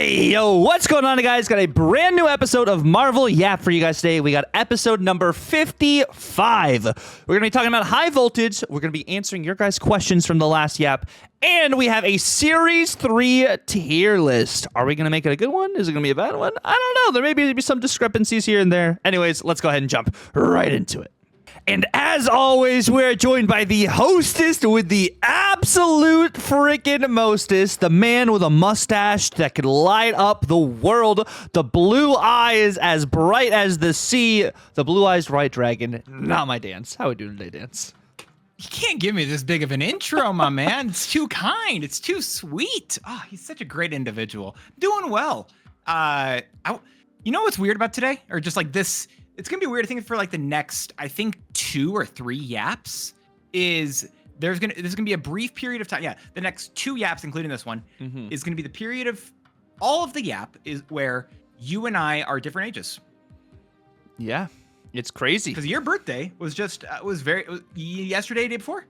Hey, yo, what's going on, guys? Got a brand new episode of Marvel Yap for you guys today. We got episode number 55. We're going to be talking about high voltage. We're going to be answering your guys' questions from the last Yap. And we have a Series 3 tier list. Are we going to make it a good one? Is it going to be a bad one? I don't know. There may be some discrepancies here and there. Anyways, let's go ahead and jump right into it. And as always, we're joined by the hostess with the absolute freaking mostest, the man with a mustache that could light up the world, the blue eyes as bright as the sea, the blue-eyed white dragon, not my Dance. How are we doing today, Dance? You can't give me this big of an intro, my man. It's too kind. It's too sweet. Oh, he's such a great individual. Doing well. You know what's weird about today? Or just like this... It's going to be weird, I think, for like the next, I think, 2 or 3 yaps is there's going to be a brief period of time. Yeah, the next 2 yaps, including this one, is going to be the period of all of the yap is where you and I are different ages. Yeah, it's crazy. Because your birthday was yesterday, day before?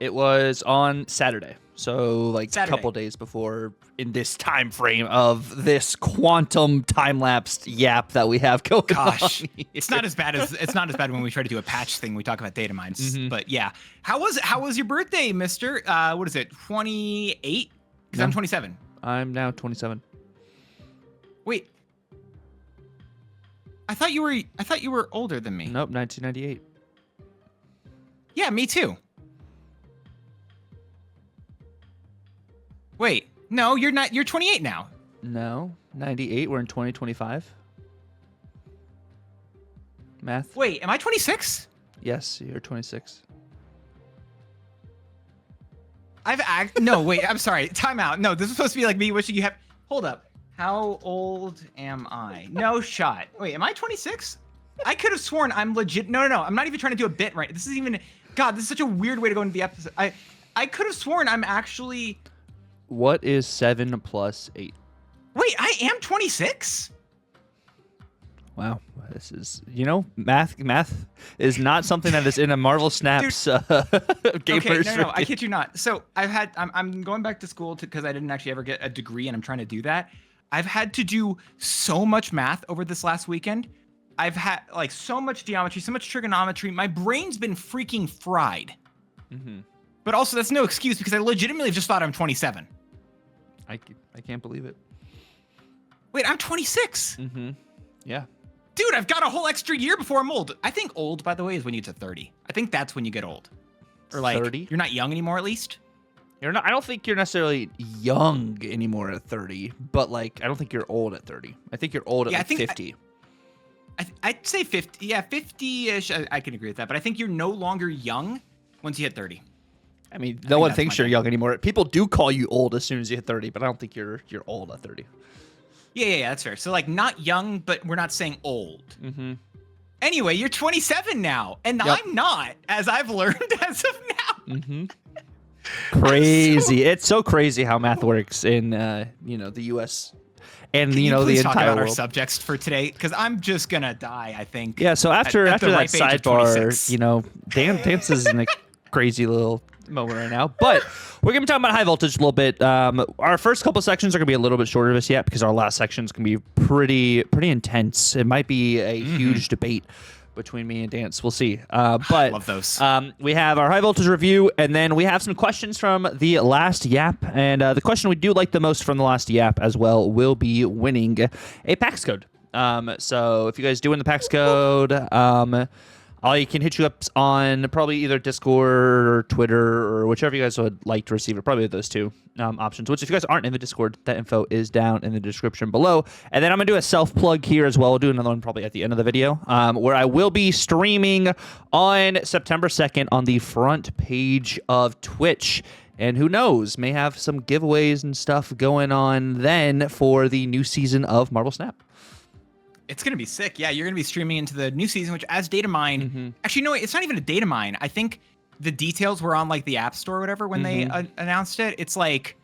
It was on Saturday. So like a couple days before in this time frame of this quantum time-lapsed yap that we have going on. It's not as bad when we try to do a patch thing. We talk about data mines. But yeah. How was your birthday, Mr. What is it? 28? Because I'm 27. I'm now 27. Wait. I thought you were older than me. Nope, 1998. Yeah, me too. Wait, no, you're not. You're 28 now. No, 98. We're in 2025. Math. Wait, am I 26? Yes, you're 26. No, wait, I'm sorry. Time out. No, this is supposed to be like me wishing you have. Hold up. How old am I? No shot. Wait, am I 26? I could have sworn I'm legit. No. I'm not even trying to do a bit right. This is even. God, this is such a weird way to go into the episode. I could have sworn I'm actually. What is 7 plus 8? Wait, I am 26? Wow, this is, math is not something that is in a Marvel Snaps game version. No, I kid you not. So I'm going back to school because I didn't actually ever get a degree, and I'm trying to do that. I've had to do so much math over this last weekend. I've had like so much geometry, so much trigonometry. My brain's been freaking fried. But also, that's no excuse because I legitimately just thought I'm 27. I can't believe it. Wait, I'm 26. Yeah. Dude, I've got a whole extra year before I'm old. I think old, by the way, is when you get to 30. I think that's when you get old. Or like 30? You're not young anymore, at least. You're not. I don't think you're necessarily young anymore at 30, but like I don't think you're old at 30. I think you're old at like 50. I'd say 50. Yeah, 50-ish. I can agree with that. But I think you're no longer young once you hit 30. I mean, no one thinks you're young anymore. People do call you old as soon as you hit 30, but I don't think you're old at 30. Yeah, that's fair. So like not young, but we're not saying old. Anyway, you're 27 now, and I'm not, as I've learned as of now. Crazy. It's so crazy how math works in the U.S. and the entire talk about world. Our subjects for today, because I'm just gonna die, I think. Yeah. So after that sidebar, Dance is in a crazy little moment right now, but we're gonna be talking about high voltage a little bit. Our first couple sections are gonna be a little bit shorter this yet because our last section's gonna be pretty intense. It might be a huge debate between me and Dance. We'll see. But love those. We have our high voltage review, and then we have some questions from the last yap. And the question we do like the most from the last yap as well will be winning a PAX code. So if you guys do win the PAX code, I can hit you up on probably either Discord or Twitter or whichever you guys would like to receive it. Probably those 2 options, which if you guys aren't in the Discord, that info is down in the description below. And then I'm going to do a self-plug here as well. We'll do another one probably at the end of the video where I will be streaming on September 2nd on the front page of Twitch. And who knows, may have some giveaways and stuff going on then for the new season of Marvel Snap. It's going to be sick. Yeah, you're going to be streaming into the new season, which as data mine, actually, no, it's not even a data mine. I think the details were on like the App Store or whatever when they announced it. It's like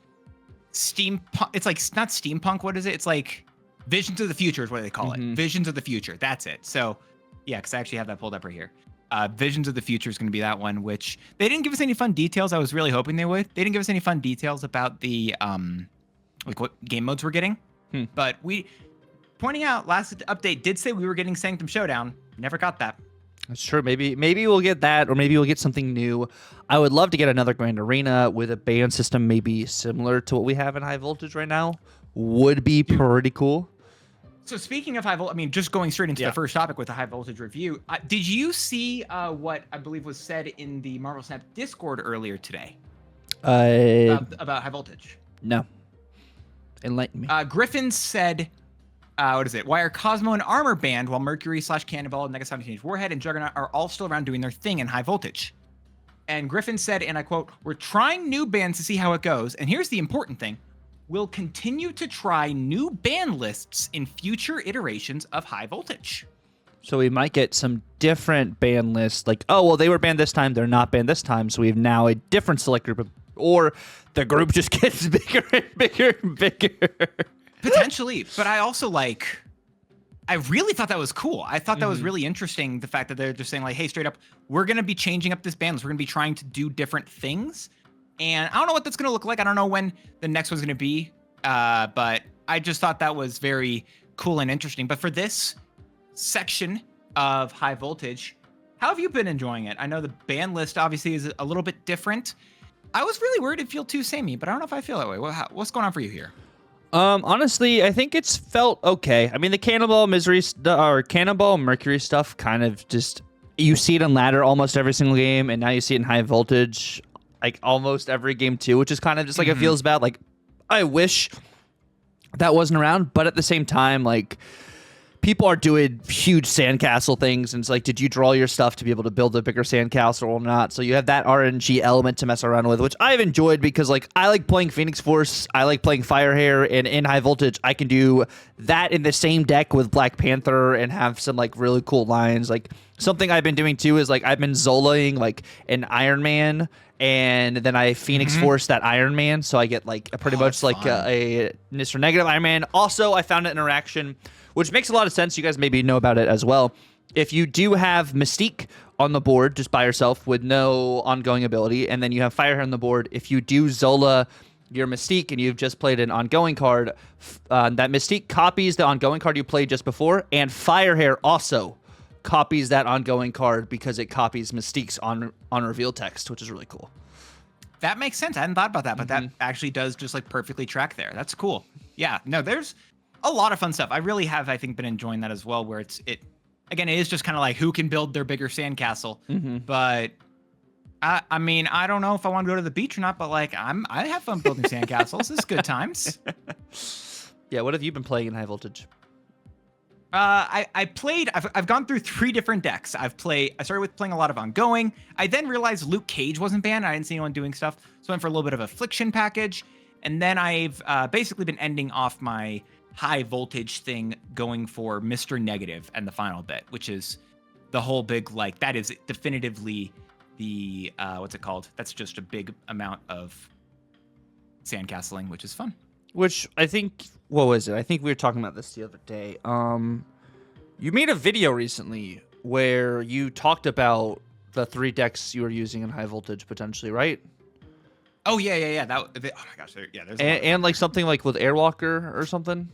steampunk. It's like not steampunk. What is it? It's like Visions of the Future is what they call it. Visions of the Future. That's it. So yeah, because I actually have that pulled up right here. Visions of the Future is going to be that one, which they didn't give us any fun details. I was really hoping they would. They didn't give us any fun details about the like what game modes we're getting. But we pointing out last update did say we were getting Sanctum Showdown. Never got that. That's true. Maybe we'll get that, or maybe we'll get something new. I would love to get another Grand Arena with a band system maybe similar to what we have in High Voltage right now. Would be pretty cool. So speaking of high voltage, I mean, just going straight into the first topic with the high voltage review, did you see what I believe was said in the Marvel Snap Discord earlier today about high voltage? No. Enlighten me. Griffin said, what is it? Why are Cosmo and Armor banned while Mercury / Cannonball, Negasonic Teenage Warhead, and Juggernaut are all still around doing their thing in high voltage? And Griffin said, and I quote, "We're trying new bands to see how it goes. And here's the important thing. We'll continue to try new band lists in future iterations of high voltage." So we might get some different band lists, like, oh, well, they were banned this time, they're not banned this time, so we have now a different select group, or the group just gets bigger and bigger and bigger. Potentially, but I also I really thought that was cool. I thought that was really interesting, the fact that they're just saying, like, hey, straight up, we're going to be changing up this band list. We're going to be trying to do different things. And I don't know what that's going to look like. I don't know when the next one's going to be, but I just thought that was very cool and interesting. But for this section of high voltage, how have you been enjoying it? I know the band list obviously is a little bit different. I was really worried it'd feel too samey, but I don't know if I feel that way. What's going on for you here? Honestly, I think it's felt okay. I mean, the Cannonball Mercury stuff kind of just, you see it in ladder almost every single game, and now you see it in high voltage like almost every game too, which is kind of just like, it feels bad. Like, I wish that wasn't around, but at the same time, like, people are doing huge sandcastle things, and it's like, did you draw your stuff to be able to build a bigger sandcastle or not? So you have that RNG element to mess around with, which I've enjoyed because, like, I like playing Phoenix Force, I like playing Firehair, and in high voltage, I can do that in the same deck with Black Panther and have some, like, really cool lines. Like, something I've been doing too is, like, I've been Zolaing, like, an Iron Man, and then I Phoenix Force that Iron Man, so I get, like, pretty much like a Mr. Negative Iron Man. Also, I found an interaction, which makes a lot of sense. You guys maybe know about it as well. If you do have Mystique on the board just by yourself with no ongoing ability, and then you have Firehair on the board, if you do Zola your Mystique and you've just played an ongoing card, that Mystique copies the ongoing card you played just before, and Firehair also copies that ongoing card because it copies Mystique's on reveal text, which is really cool. That makes sense. I hadn't thought about that, but that actually does just, like, perfectly track there. That's cool. Yeah, no, there's a lot of fun stuff. I really have, I think, been enjoying that as well, where it is just kind of like who can build their bigger sandcastle. But I mean, I don't know if I want to go to the beach or not, but, like, I have fun building sandcastles. It's good times. Yeah, what have you been playing in high voltage? I've gone through 3 different decks. I started with playing a lot of ongoing. I then realized Luke Cage wasn't banned. I didn't see anyone doing stuff. So I went for a little bit of Affliction package. And then I've basically been ending off my high voltage thing going for Mr. Negative and the final bit, which is the whole big, like, that is definitively the, what's it called? That's just a big amount of sandcastling, which is fun. Which I think, what was it? I think we were talking about this the other day. You made a video recently where you talked about the 3 decks you were using in high voltage potentially, right? Oh yeah. Oh my gosh, there's and like something like with Airwalker or something.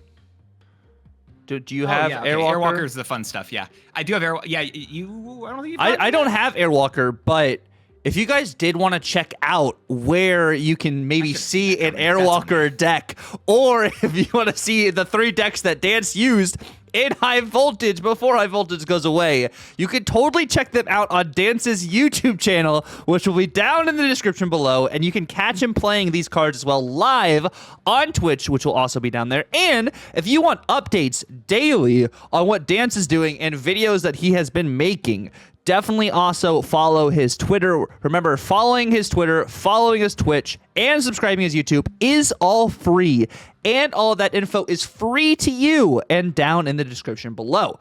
Do you have Airwalker? Airwalker is the fun stuff. Yeah, I do have Airwalker. Yeah, you. I don't think I don't have Airwalker, but if you guys did want to check out where you can maybe see an Airwalker deck, or if you want to see the 3 decks that Dance used in high voltage before high voltage goes away, you can totally check them out on Dance's YouTube channel, which will be down in the description below, and you can catch him playing these cards as well live on Twitch, which will also be down there. And if you want updates daily on what Dance is doing and videos that he has been making, definitely also follow his Twitter. Remember, following his Twitter, following his Twitch, and subscribing his YouTube is all free. And all of that info is free to you and down in the description below.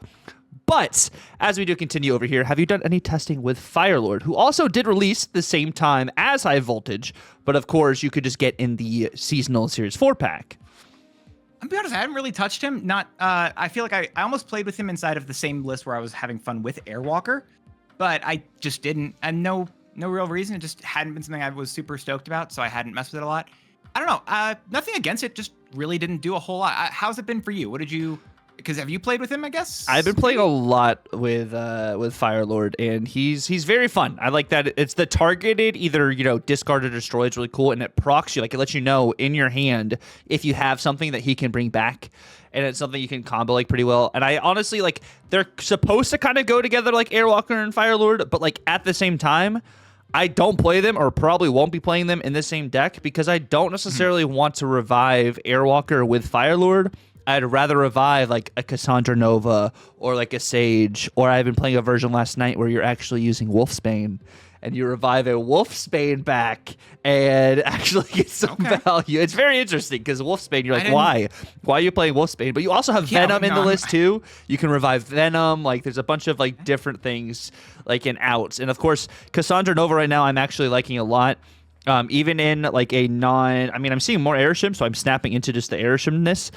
But as we do continue over here, have you done any testing with Firelord, who also did release the same time as High Voltage, but of course you could just get in the seasonal Series 4 pack? I'll be honest, I haven't really touched him. I feel like I almost played with him inside of the same list where I was having fun with Airwalker, but I just didn't, and no real reason. It just hadn't been something I was super stoked about, so I hadn't messed with it a lot. I don't know. Nothing against it. Just really didn't do a whole lot. How's it been for you? What did you? Because have you played with him? I guess I've been playing a lot with Firelord, and he's very fun. I like that it's the targeted, either discard or destroy. It's really cool, and it procs you. Like it lets you know in your hand if you have something that he can bring back, and it's something you can combo like pretty well. And I honestly like they're supposed to kind of go together like Airwalker and Firelord, but like at the same time, I don't play them, or probably won't be playing them in the same deck because I don't necessarily want to revive Airwalker with Firelord. I'd rather revive like a Cassandra Nova or like a Sage, or I've been playing a version last night where you're actually using Wolfsbane and you revive a Wolfsbane back and actually get some value. It's very interesting because Wolfsbane, you're like, why? Why are you playing Wolfsbane? But you also have Venom in the list too. You can revive Venom. Like there's a bunch of like different things like in outs. And of course, Cassandra Nova right now I'm actually liking a lot. Even in like I'm seeing more Airshim, so I'm snapping into just the Airshimness.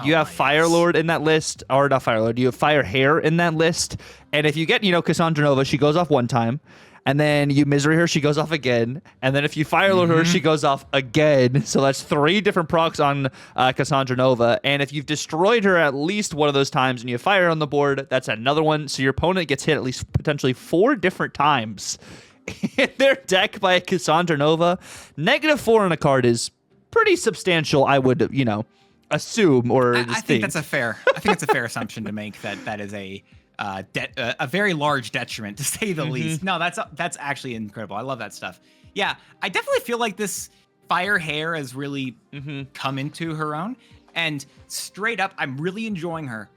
You have Firelord in that list, or not Firelord, you have Firehair in that list. And if you get, Cassandra Nova, she goes off one time. And then you Misery her, she goes off again. And then if you Firelord her, she goes off again. So that's 3 different procs on Cassandra Nova. And if you've destroyed her at least one of those times and you have Fire on the board, that's another one. So your opponent gets hit at least potentially 4 different times in their deck by a Cassandra Nova. -4 on a card is pretty substantial, I would, assume or I think that's a fair assumption to make that is a very large detriment, to say the least. No, that's actually incredible. I love that stuff. Yeah, I definitely feel like this Firehair has really come into her own, and straight up, I'm really enjoying her.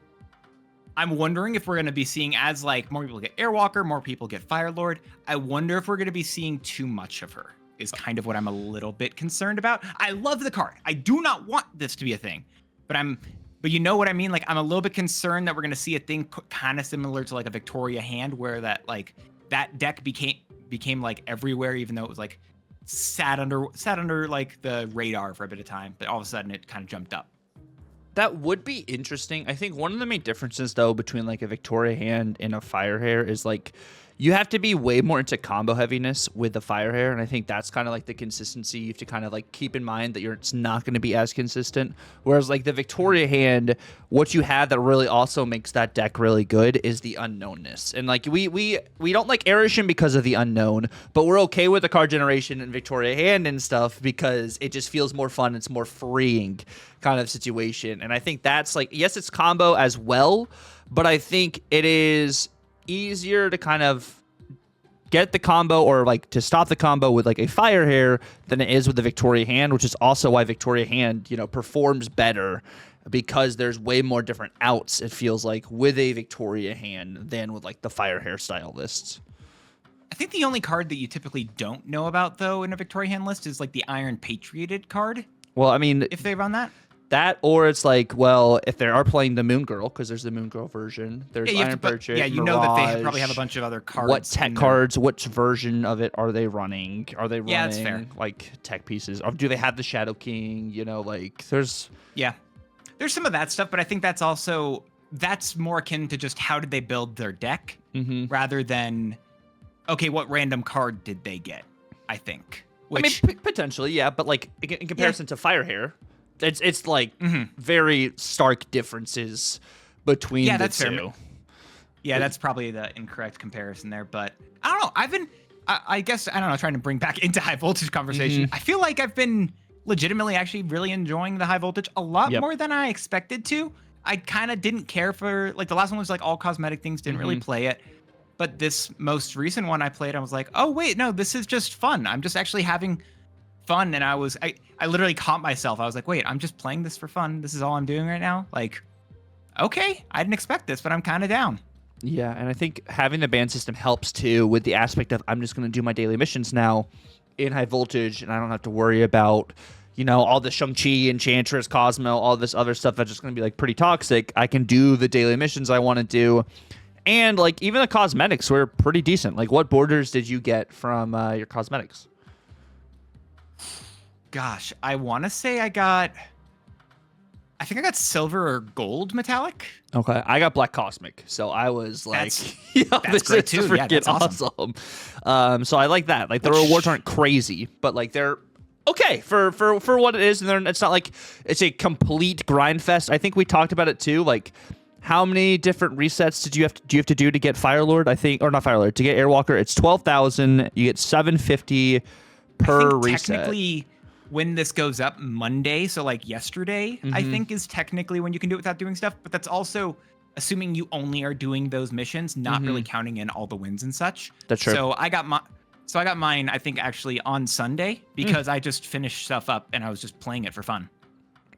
I'm wondering if we're going to be seeing, as like more people get Airwalker, more people get Firelord, I wonder if we're going to be seeing too much of her, is kind of what I'm a little bit concerned about. I love the card. I do not want this to be a thing, but you know what I mean? Like I'm a little bit concerned that we're going to see a thing kind of similar to like a Victoria hand, where that deck became like everywhere, even though it was like sat under like the radar for a bit of time, but all of a sudden it kind of jumped up. That would be interesting. I think one of the main differences, though, between like a Victoria hand and a Firehair is like you have to be way more into combo heaviness with the Firehair, and I think that's kind of like the consistency you have to kind of like keep in mind, that it's not going to be as consistent. Whereas like the Victoria hand, what you have that really also makes that deck really good is the unknownness. And like we don't like Arishin because of the unknown, but we're okay with the card generation and Victoria hand and stuff because it just feels more fun. It's more freeing kind of situation. And I think that's like, yes, it's combo as well, but I think it is easier to kind of get the combo, or like to stop the combo with like a Firehair, than it is with the Victoria hand, which is also why Victoria hand, performs better, because there's way more different outs, it feels like, with a Victoria hand than with like the Firehair style lists. I think the only card that you typically don't know about, though, in a Victoria hand list is like the Iron Patrioted card. Well, I mean, if they run that. That, or it's like, well, if they are playing the Moon Girl, because there's the Moon Girl version, there's Iron Patriot, yeah, Mirage, know that they probably have a bunch of other cards. What tech cards, which version of it are they running? Are they running that's fair. Like tech pieces? Or do they have the Shadow King? Like there's... Yeah, there's some of that stuff, but I think that's more akin to just how did they build their deck, rather than, okay, what random card did they get, I think. Which, I mean, potentially, yeah, but like in comparison to Firehair, it's like very stark differences between the two. Fair. Yeah, that's probably the incorrect comparison there, but I don't know. I guess, I don't know, trying to bring back into high voltage conversation. I feel like I've been legitimately actually really enjoying the high voltage a lot more than I expected to. I kind of didn't care for, like, the last one was like all cosmetic things, didn't really play it. But this most recent one I played, I was like, oh wait, no, this is just fun. I'm just actually having fun. And I literally caught myself. I was like, wait, I'm just playing this for fun. This is all I'm doing right now. Like, okay, I didn't expect this, but I'm kind of down. Yeah, and I think having the ban system helps too, with the aspect of I'm just going to do my daily missions now in high voltage, and I don't have to worry about, all the Shang-Chi, Enchantress, Cosmo, all this other stuff that's just going to be like pretty toxic. I can do the daily missions I want to do. And like even the cosmetics were pretty decent. Like, what borders did you get from your cosmetics? Gosh, I want to say I think I got silver or gold metallic. Okay, I got black cosmic, so I was like, that's great too. Yeah, that's awesome. So I like that. Like the rewards aren't crazy, but like they're okay for what it is, and then it's not like it's a complete grind fest. I think we talked about it too. Like, how many different resets do you have to do to get Firelord? I think, or not Firelord, to get Airwalker, it's 12,000. You get 750 per reset. Technically, when this goes up Monday, so like yesterday, I think is technically when you can do it without doing stuff. But that's also assuming you only are doing those missions, not really counting in all the wins and such. That's true. So I got mine, I think, actually on Sunday because I just finished stuff up and I was just playing it for fun.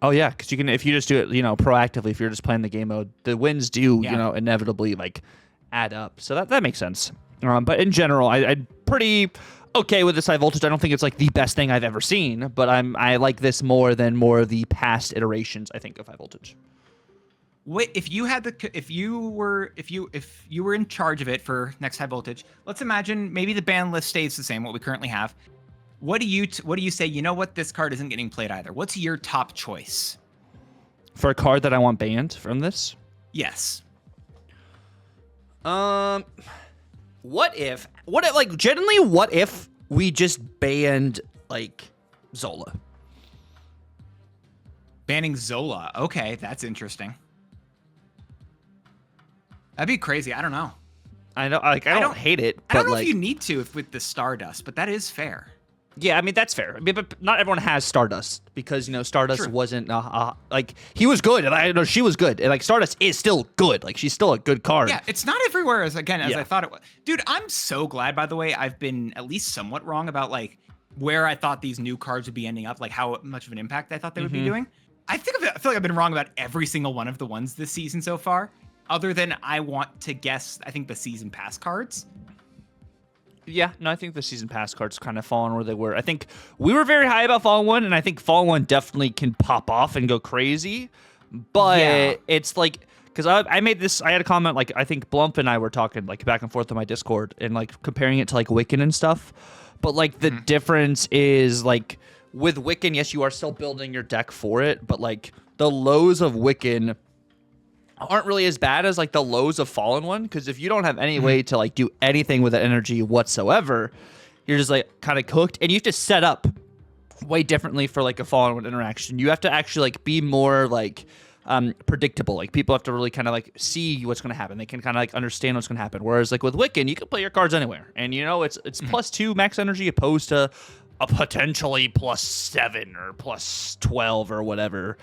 Oh yeah, because you can, if you just do it, proactively. If you're just playing the game mode, the wins do, inevitably like add up. So that makes sense. But in general, I'm pretty okay with this high voltage. I don't think it's like the best thing I've ever seen, but I like this more than more of the past iterations, I think, of high voltage. Wait, if you were in charge of it for next high voltage, let's imagine maybe the ban list stays the same, what we currently have. What do you say? You know what? This card isn't getting played either. What's your top choice for a card that I want banned from this? Yes. What if we just banned like Zola? Banning Zola. Okay, that's interesting. That'd be crazy. I don't know. I know, like, I don't hate it. I don't know if you need to with the Stardust, but that is fair. Yeah, I mean, that's fair. I mean, but not everyone has Stardust because, Stardust wasn't, like, he was good, and I know she was good, and, like, Stardust is still good. Like, she's still a good card. Yeah, it's not everywhere, as I thought it was. Dude, I'm so glad, by the way, I've been at least somewhat wrong about, like, where I thought these new cards would be ending up, like, how much of an impact I thought they would be doing. I feel like I've been wrong about every single one of the ones this season so far, other than I want to guess, I think, the Season Pass cards. Yeah, no, I think the Season Pass cards kind of fallen where they were. I think we were very high about Fallen 1, and I think Fallen 1 definitely can pop off and go crazy. But it's like, because I made this, I had a comment, like, I think Blump and I were talking, like, back and forth on my Discord, and, like, comparing it to, like, Wiccan and stuff. But, like, the difference is, like, with Wiccan, yes, you are still building your deck for it, but, like, the lows of Wiccan aren't really as bad as like the lows of Fallen 1, because if you don't have any way to like do anything with that energy whatsoever, you're just like kind of cooked, and you have to set up way differently for like a Fallen 1 interaction. You have to actually like be more like predictable. Like people have to really kind of like see what's going to happen. They can kind of like understand what's going to happen. Whereas like with Wiccan, you can play your cards anywhere, and it's +2 max energy opposed to a potentially +7 or +12 or whatever.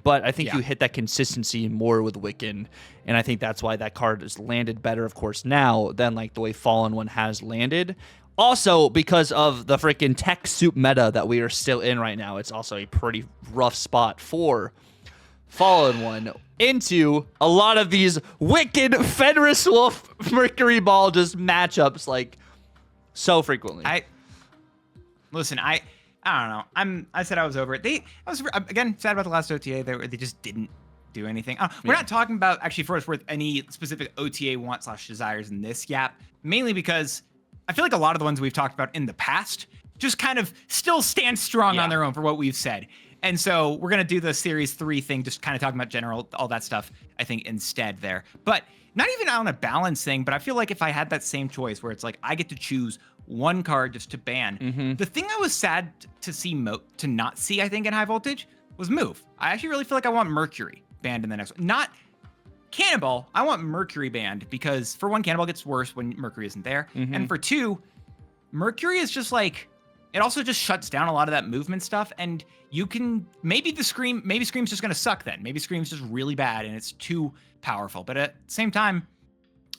But I think you hit that consistency more with Wiccan, and I think that's why that card has landed better, of course, now than like the way Fallen 1 has landed. Also, because of the freaking tech soup meta that we are still in right now, it's also a pretty rough spot for Fallen 1 into a lot of these Wiccan Fenris Wolf Mercury Ball just matchups like so frequently. I don't know. I said I was over it. I was again sad about the last OTA. They just didn't do anything. We're not talking about actually for what's worth any specific OTA want/desires in this Yap, mainly because I feel like a lot of the ones we've talked about in the past just kind of still stand strong on their own for what we've said. And so we're gonna do the Series 3 thing, just kind of talking about general all that stuff. I think instead there, but not even on a balance thing. But I feel like if I had that same choice where it's like I get to choose one card just to ban. The thing I was sad to see to not see, I think, in high voltage was Move. I actually really feel like I want Mercury banned in the next one. Not Cannonball. I want Mercury banned because for one, Cannonball gets worse when Mercury isn't there. And for two, Mercury is just like, it also just shuts down a lot of that movement stuff. And you can, maybe Scream's just going to suck then. Maybe Scream's just really bad and it's too powerful. But at the same time,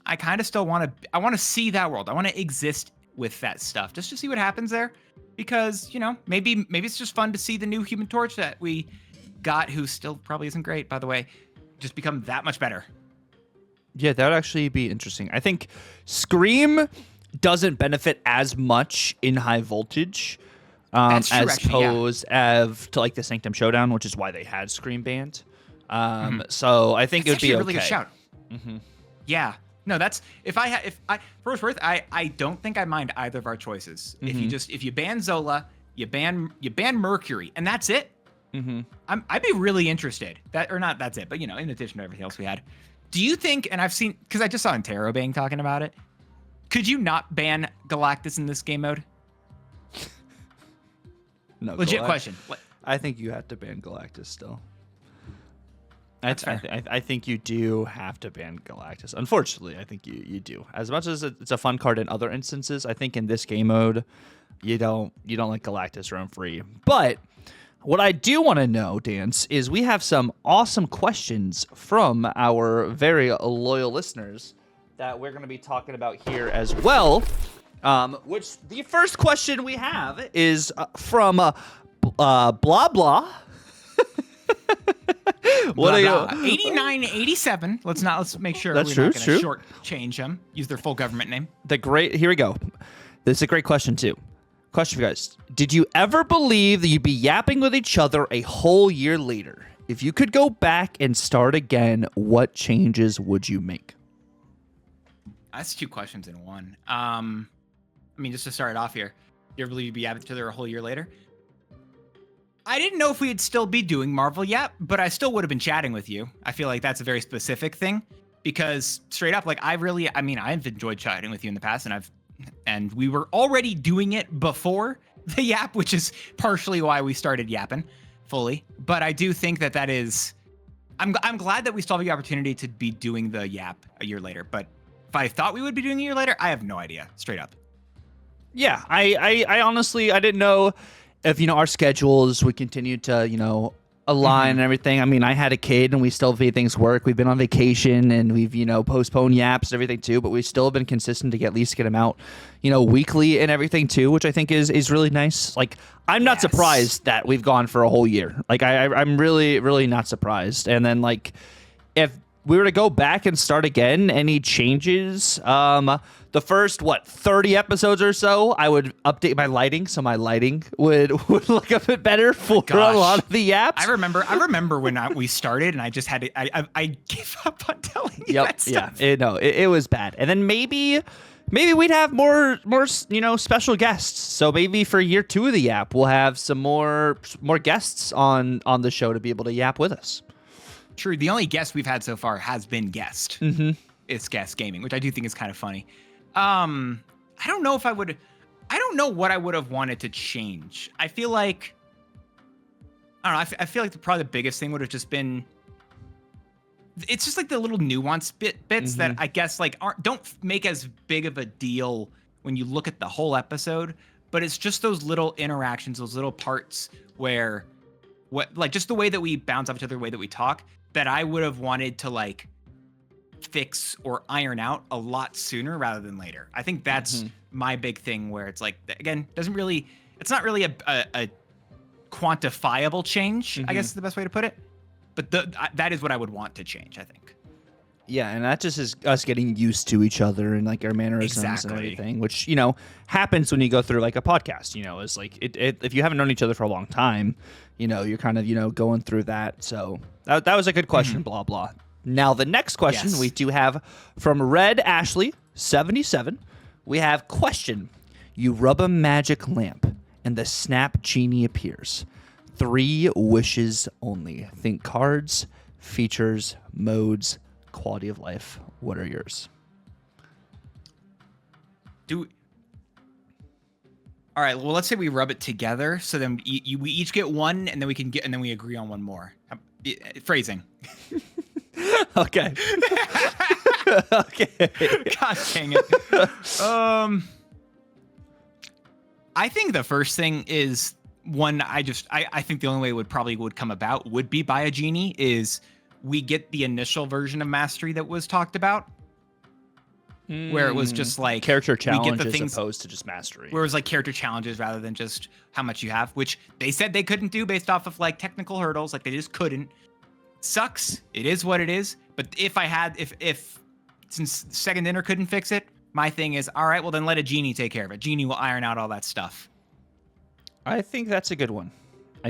I kind of still want to see that world. I want to exist with that stuff just to see what happens there, because maybe it's just fun to see the new Human Torch that we got, who still probably isn't great, by the way, just become that much better. Yeah, that would actually be interesting. I think Scream doesn't benefit as much in high voltage as opposed to like the Sanctum Showdown, which is why they had Scream banned. So I think it would be a really good shout. Yeah. No, that's if I for what's worth, I don't think I mind either of our choices. If you ban Zola, you ban Mercury, and that's it. I'd be really interested. That's it, but in addition to everything else we had, do you think? And I've seen, because I just saw Interrobang talking about it. Could you not ban Galactus in this game mode? No, Legit question. What? I think you have to ban Galactus still. That's fair. I think you do have to ban Galactus. Unfortunately, I think you do. As much as it's a fun card in other instances, I think in this game mode, you don't let Galactus roam free. But what I do want to know, Dance, is we have some awesome questions from our very loyal listeners that we're going to be talking about here as well. Which the first question we have is from blah blah. What are you? 89, 87. Let's make sure That's we're not true, going to short change them. Use their full government name. Here we go. This is a great question too. Question for you guys. Did you ever believe that you'd be yapping with each other a whole year later? If you could go back and start again, what changes would you make? That's two questions in one. I mean, just to start it off here, you ever believe you'd be yapping with each other a whole year later? I didn't know if we'd still be doing Marvel Yap, but I still would have been chatting with you. I feel like that's a very specific thing because straight up, like I've enjoyed chatting with you in the past, and we were already doing it before the Yap, which is partially why we started yapping fully. But I do think that is, I'm glad that we still have the opportunity to be doing the Yap a year later. But if I thought we would be doing it a year later, I have no idea, straight up. Yeah, I honestly, I didn't know if, our schedules would continue to, align and everything. I mean, I had a kid and we still made things work. We've been on vacation and we've, postponed yaps and everything too, but we still have been consistent to at least get them out, weekly and everything too, which I think is really nice. Like, I'm not surprised that we've gone for a whole year. Like, I'm really, really not surprised. And then, like, if we were to go back and start again, any changes? The first 30 episodes or so, I would update my lighting, so my lighting would look a bit better for a lot of the yaps. I remember when we started, and I just had to. I gave up on telling you that stuff. Yeah, it was bad. And then maybe we'd have more special guests. So maybe for year 2 of the Yap, we'll have some more guests on the show to be able to yap with us. True. The only guest we've had so far has been guest. Mm-hmm. It's guest gaming, which I do think is kind of funny. I don't know if I would. I don't know what I would have wanted to change. I feel like. I don't know. I feel like probably the biggest thing would have just been. It's just like the little nuanced bits that I guess don't make as big of a deal when you look at the whole episode, but it's just those little interactions, those little parts where, just the way that we bounce off each other, the way that we talk, that I would have wanted to fix or iron out a lot sooner rather than later. I think that's my big thing where it's again, it's not really a quantifiable change, I guess is the best way to put it. But that is what I would want to change, I think. Yeah, and that just is us getting used to each other and our mannerisms and everything, which, happens when you go through a podcast, it's if you haven't known each other for a long time, you're kind of, going through that. So that was a good question, blah, blah. Now, the next question we do have from Red Ashley 77. We have question. You rub a magic lamp and the snap genie appears. 3 wishes only. Think cards, features, modes, quality of life. What are yours? All right. Well, let's say we rub it together, so then we each get one, and then we agree on one more. Phrasing. Okay. Okay. Gosh dang it. I think the first thing is one. I think the only way it would come about would be by a genie. Is we get the initial version of mastery that was talked about, where it was just character challenges as opposed to just mastery. Where it was character challenges rather than just how much you have, which they said they couldn't do based off of technical hurdles. They just couldn't. Sucks. It is what it is. But if since Second Dinner couldn't fix it, my thing is, all right, well then let a genie take care of it. Genie will iron out all that stuff. I think that's a good one. I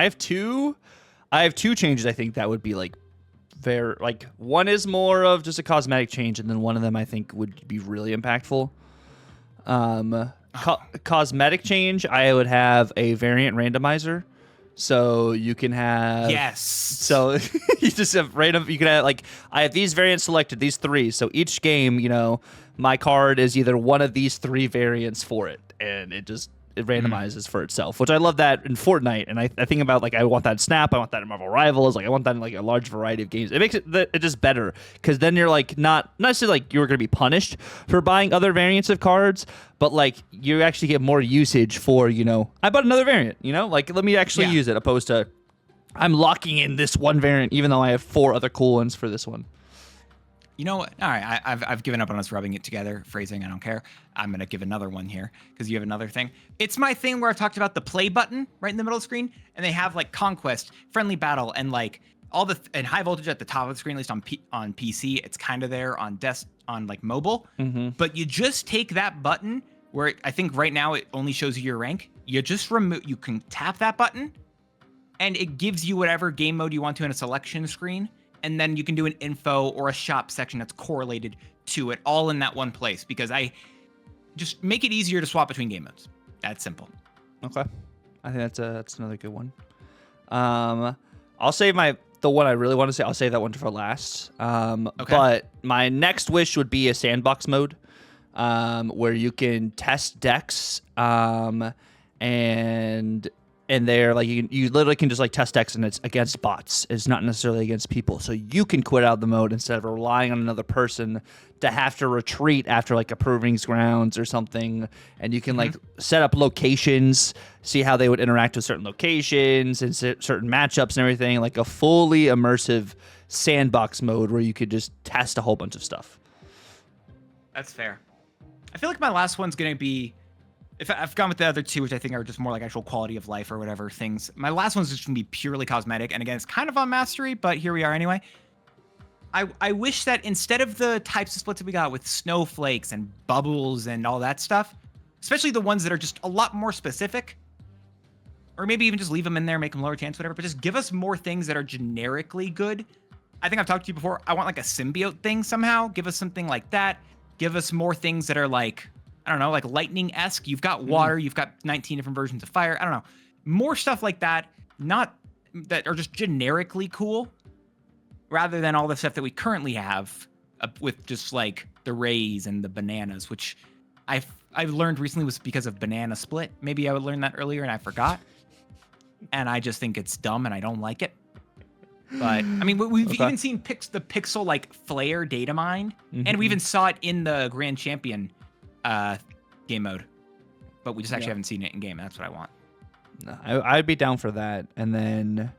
have two changes. I think that would be one is more of just a cosmetic change, and then one of them I think would be really impactful. Cosmetic change, I would have a variant randomizer. So you can have So you just have random. You can have I have these variants selected, these 3. So each game, my card is either one of these 3 variants for it, and it's it randomizes for itself, which I love that in Fortnite. And I think about like I want that in Snap, I want that in Marvel Rivals, like I want that in like a large variety of games. It makes it just better because then you're like not necessarily like you're going to be punished for buying other variants of cards, but like you actually get more usage for I bought another variant, like let me actually use it opposed to I'm locking in this one variant even though I have 4 other cool ones for this one. You know what? All right, I've given up on us rubbing it together. Phrasing, I don't care. I'm gonna give another one here because you have another thing. It's my thing where I've talked about the play button right in the middle of the screen, and they have like conquest, friendly battle, and like all the and high voltage at the top of the screen. At least on PC, it's kind of there on like mobile. But you just take that button where I think right now it only shows you your rank. You just remove. You can tap that button, and it gives you whatever game mode you want to in a selection screen. And then you can do an info or a shop section that's correlated to it all in that one place because I just make it easier to swap between game modes. That's simple. Okay. I think that's another good one. I'll save the one I really want to say. I'll save that one for last. Okay. But my next wish would be a sandbox mode where you can test decks and they're like you literally can just like test decks and it's against bots. It's not necessarily against people. So you can quit out the mode instead of relying on another person to have to retreat after like a proving grounds or something. And you can like set up locations, see how they would interact with certain locations and certain matchups and everything. Like a fully immersive sandbox mode where you could just test a whole bunch of stuff. That's fair. I feel like my last one's gonna be. If I've gone with the other two, which I think are just more like actual quality of life or whatever things. My last one's just gonna be purely cosmetic, and again, it's kind of on mastery, but here we are anyway. I wish that instead of the types of splits that we got with snowflakes and bubbles and all that stuff, especially the ones that are just a lot more specific, or maybe even just leave them in there, make them lower chance, whatever, but just give us more things that are generically good. I think I've talked to you before. I want like a symbiote thing somehow. Give us something like that. Give us more things that are like, I don't know, like lightning-esque. You've got water. You've got 19 different versions of fire. I don't know. More stuff like that, not that are just generically cool, rather than all the stuff that we currently have with just like the rays and the bananas, which I've learned recently was because of banana split. Maybe I would learn that earlier and I forgot. And I just think it's dumb and I don't like it. But I mean, we've even seen the pixel like flare data mine, and we even saw it in the Grand Champion game mode, but we just actually haven't seen it in game. That's what I want. No, I'd be down for that. And then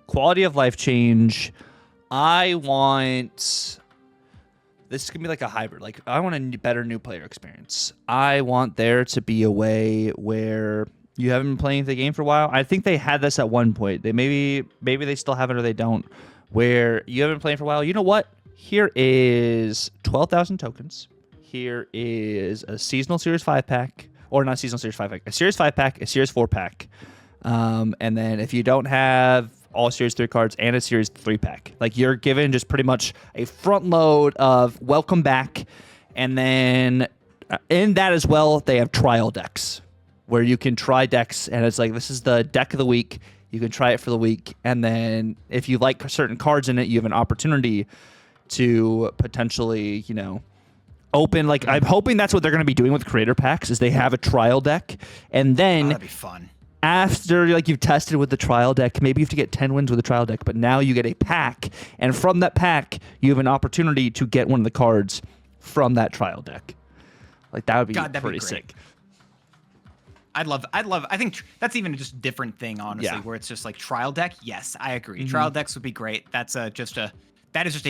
quality of life change. I want this is gonna be like a hybrid. Like I want a better new player experience. I want there to be a way where you haven't been playing the game for a while. I think they had this at one point. They maybe they still have it or they don't. Where you haven't been playing for a while. You know what? Here is 12,000 tokens. Here is a seasonal Series 5 pack, or not seasonal Series 5 pack, a Series 5 pack, a Series 4 pack. And then if you don't have all Series 3 cards and a Series 3 pack, like you're given just pretty much a front load of welcome back. And then in that as well, they have trial decks where you can try decks. And it's like, this is the deck of the week. You can try it for the week. And then if you like certain cards in it, you have an opportunity to potentially, open, like I'm hoping that's what they're going to be doing with creator packs is they have a trial deck, and then that'd be fun. After like you've tested with the trial deck, maybe you have to get 10 wins with the trial deck, but now you get a pack, and from that pack you have an opportunity to get one of the cards from that trial deck. Like that would be pretty sick. I think that's even just a different thing, honestly, where it's just like trial deck. Yes, I agree. Trial decks would be great. That is just a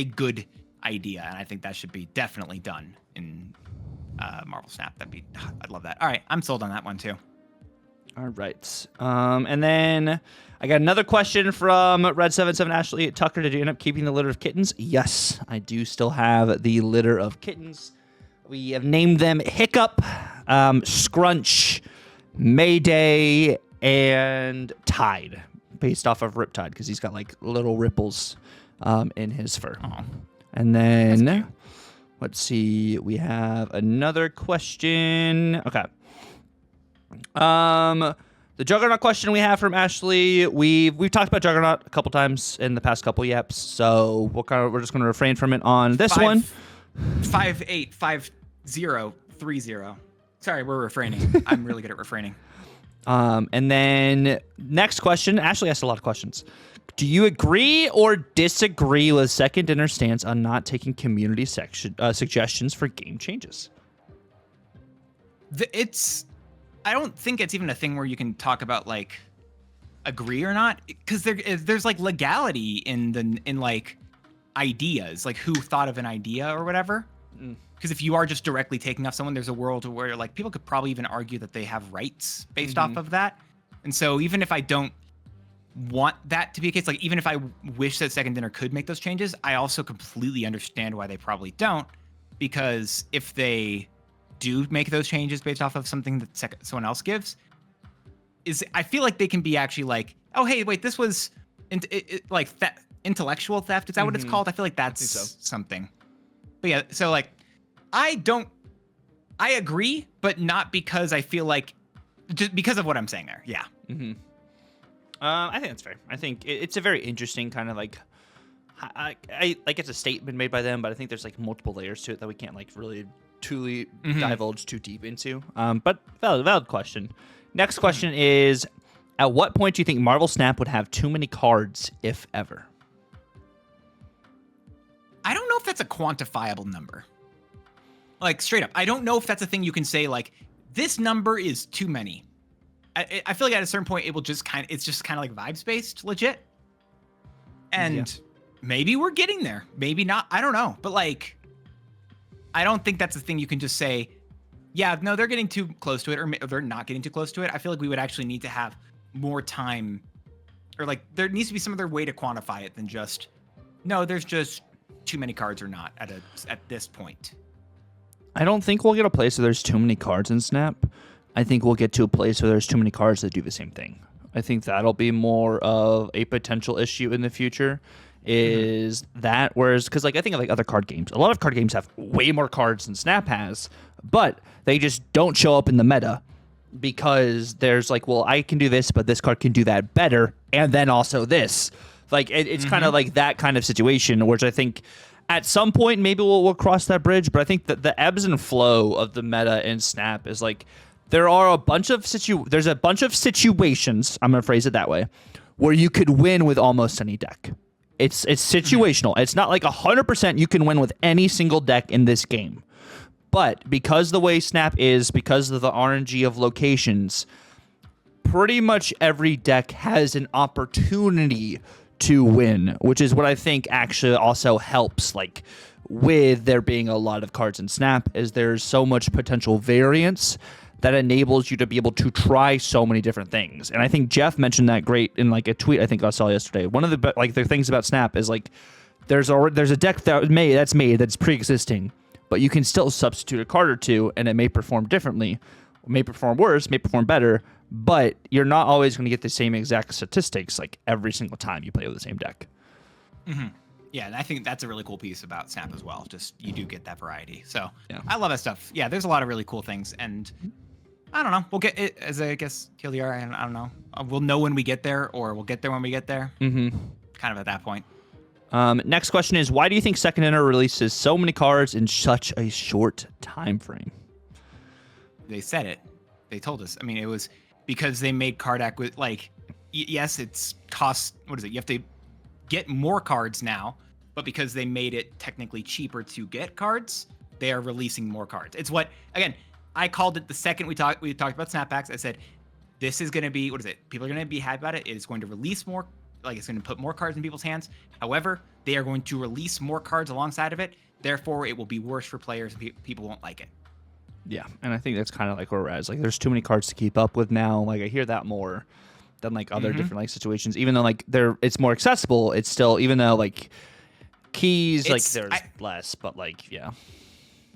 good idea, and I think that should be definitely done in Marvel Snap. I'd love that. All right, I'm sold on that one too. All right, and then I got another question from Red77 Ashley Tucker. Did you end up keeping the litter of kittens? Yes, I do still have the litter of kittens. We have named them Hiccup, Scrunch, Mayday, and Tide, based off of Riptide, because he's got like little ripples in his fur. Aww. And then, let's see, we have another question. Okay. The Juggernaut question we have from Ashley. We've talked about Juggernaut a couple times in the past couple yaps, so we're just going to refrain from it on this one. 585030. Sorry, we're refraining. I'm really good at refraining. And then next question. Ashley asked a lot of questions. Do you agree or disagree with Second Dinner's stance on not taking community suggestions for game changes? I don't think it's even a thing where you can talk about like agree or not, because there's like legality in like ideas, like who thought of an idea or whatever. Because if you are just directly taking off someone, there's a world where like people could probably even argue that they have rights based off of that. And so even if I don't want that to be a case, like even if I wish that Second Dinner could make those changes, I also completely understand why they probably don't, because if they do make those changes based off of something that someone else gives, I feel like they can be actually like, oh hey, wait, this was like intellectual theft. Is that what it's called? I feel like that's something. But yeah, so like I agree, but not because I feel like, just because of what I'm saying there. Yeah. I think that's fair. I think it's a very interesting kind of like, I like it's a statement made by them, but I think there's like multiple layers to it that we can't like really truly divulge too deep into. But valid question. Next question is, at what point do you think Marvel Snap would have too many cards, if ever? I don't know if that's a quantifiable number. Like straight up, I don't know if that's a thing you can say like, this number is too many. I feel like at a certain point, it's just kind of like vibes based, legit. And maybe we're getting there, maybe not. I don't know. But like, I don't think that's a thing you can just say, yeah, no, they're getting too close to it, or they're not getting too close to it. I feel like we would actually need to have more time, or like there needs to be some other way to quantify it than just, no, there's just too many cards or not at this point. I don't think we'll get a place where there's too many cards in Snap. I think we'll get to a place where there's too many cards that do the same thing. I think that'll be more of a potential issue in the future. Is that, whereas, because like I think of like other card games, a lot of card games have way more cards than Snap has, but they just don't show up in the meta because there's like, well, I can do this, but this card can do that better, and then also this. Like it's kind of like that kind of situation, which I think at some point maybe we'll cross that bridge. But I think that the ebbs and flow of the meta in Snap is like, there's a bunch of situations, I'm gonna phrase it that way, where you could win with almost any deck. It's situational. It's not like 100% you can win with any single deck in this game. But because the way Snap is, because of the RNG of locations, pretty much every deck has an opportunity to win, which is what I think actually also helps, like, with there being a lot of cards in Snap, is there's so much potential variance that enables you to be able to try so many different things. And I think Jeff mentioned that great in like a tweet I think I saw yesterday. One of the things about Snap is like there's a deck that's pre-existing, but you can still substitute a card or two and it may perform differently, may perform worse, may perform better, but you're not always going to get the same exact statistics like every single time you play with the same deck. Yeah, and I think that's a really cool piece about Snap as well. Just you do get that variety. So yeah. I love that stuff. Yeah, there's a lot of really cool things, and I don't know. We'll get it as I guess TLDR. I don't know. We'll know when we get there, or we'll get there when we get there. Kind of at that point. Next question is, why do you think Second Dinner releases so many cards in such a short time frame? They said it. They told us. I mean, it was because they made card acquisition. Like, yes, it's cost. What is it? You have to get more cards now, but because they made it technically cheaper to get cards, they are releasing more cards. It's what, again, I called it the second we talked about snapbacks. I said, this is going to be, what is it? People are going to be hyped about it. It is going to release more, like it's going to put more cards in people's hands. However, they are going to release more cards alongside of it. Therefore, it will be worse for players and people won't like it. Yeah, and I think that's kind of like where we're at. It's like there's too many cards to keep up with now. Like I hear that more than like other different like situations. Even though like it's more accessible, it's still, even though like keys like there's less, but like yeah.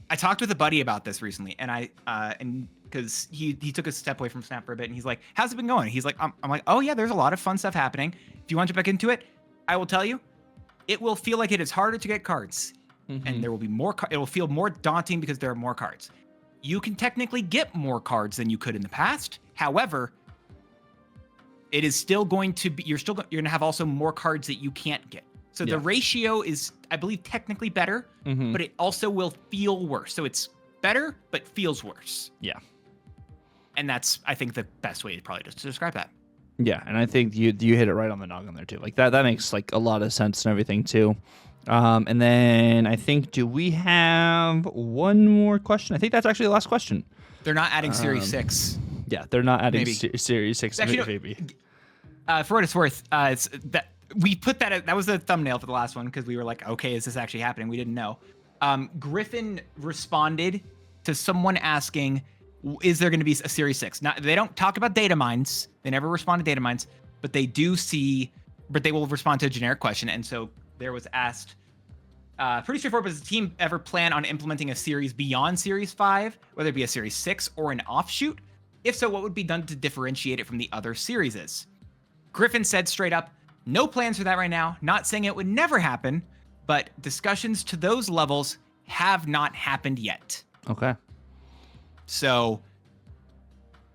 I talked with a buddy about this recently, and and because he took a step away from Snap for a bit, and he's like, "How's it been going?" He's like, "I'm like, oh yeah, there's a lot of fun stuff happening. If you want to get back into it, I will tell you, it will feel like it is harder to get cards, and there will be more. It will feel more daunting because there are more cards. You can technically get more cards than you could in the past. However, it is still going to be, you're going to have also more cards that you can't get. So the ratio is, I believe, technically better, but it also will feel worse. So it's better, but feels worse. Yeah. And that's, I think, the best way probably to describe that. Yeah, and I think you hit it right on the noggin there too. Like that makes like a lot of sense and everything too. And then I think, do we have one more question? I think that's actually the last question. They're not adding Series 6. Yeah, they're not adding Maybe. Series 6 Actually, maybe. For what it's worth, it's that we put that was the thumbnail for the last one because we were like, okay, is this actually happening? We didn't know. Griffin responded to someone asking, is there going to be a Series 6? Now, they don't talk about data mines. They never respond to data mines, but they will respond to a generic question. And so there was asked, pretty straightforward, does the team ever plan on implementing a series beyond Series 5, whether it be a Series 6 or an offshoot? If so, what would be done to differentiate it from the other series? Griffin said straight up, no plans for that right now. Not saying it would never happen, but discussions to those levels have not happened yet. Okay. So,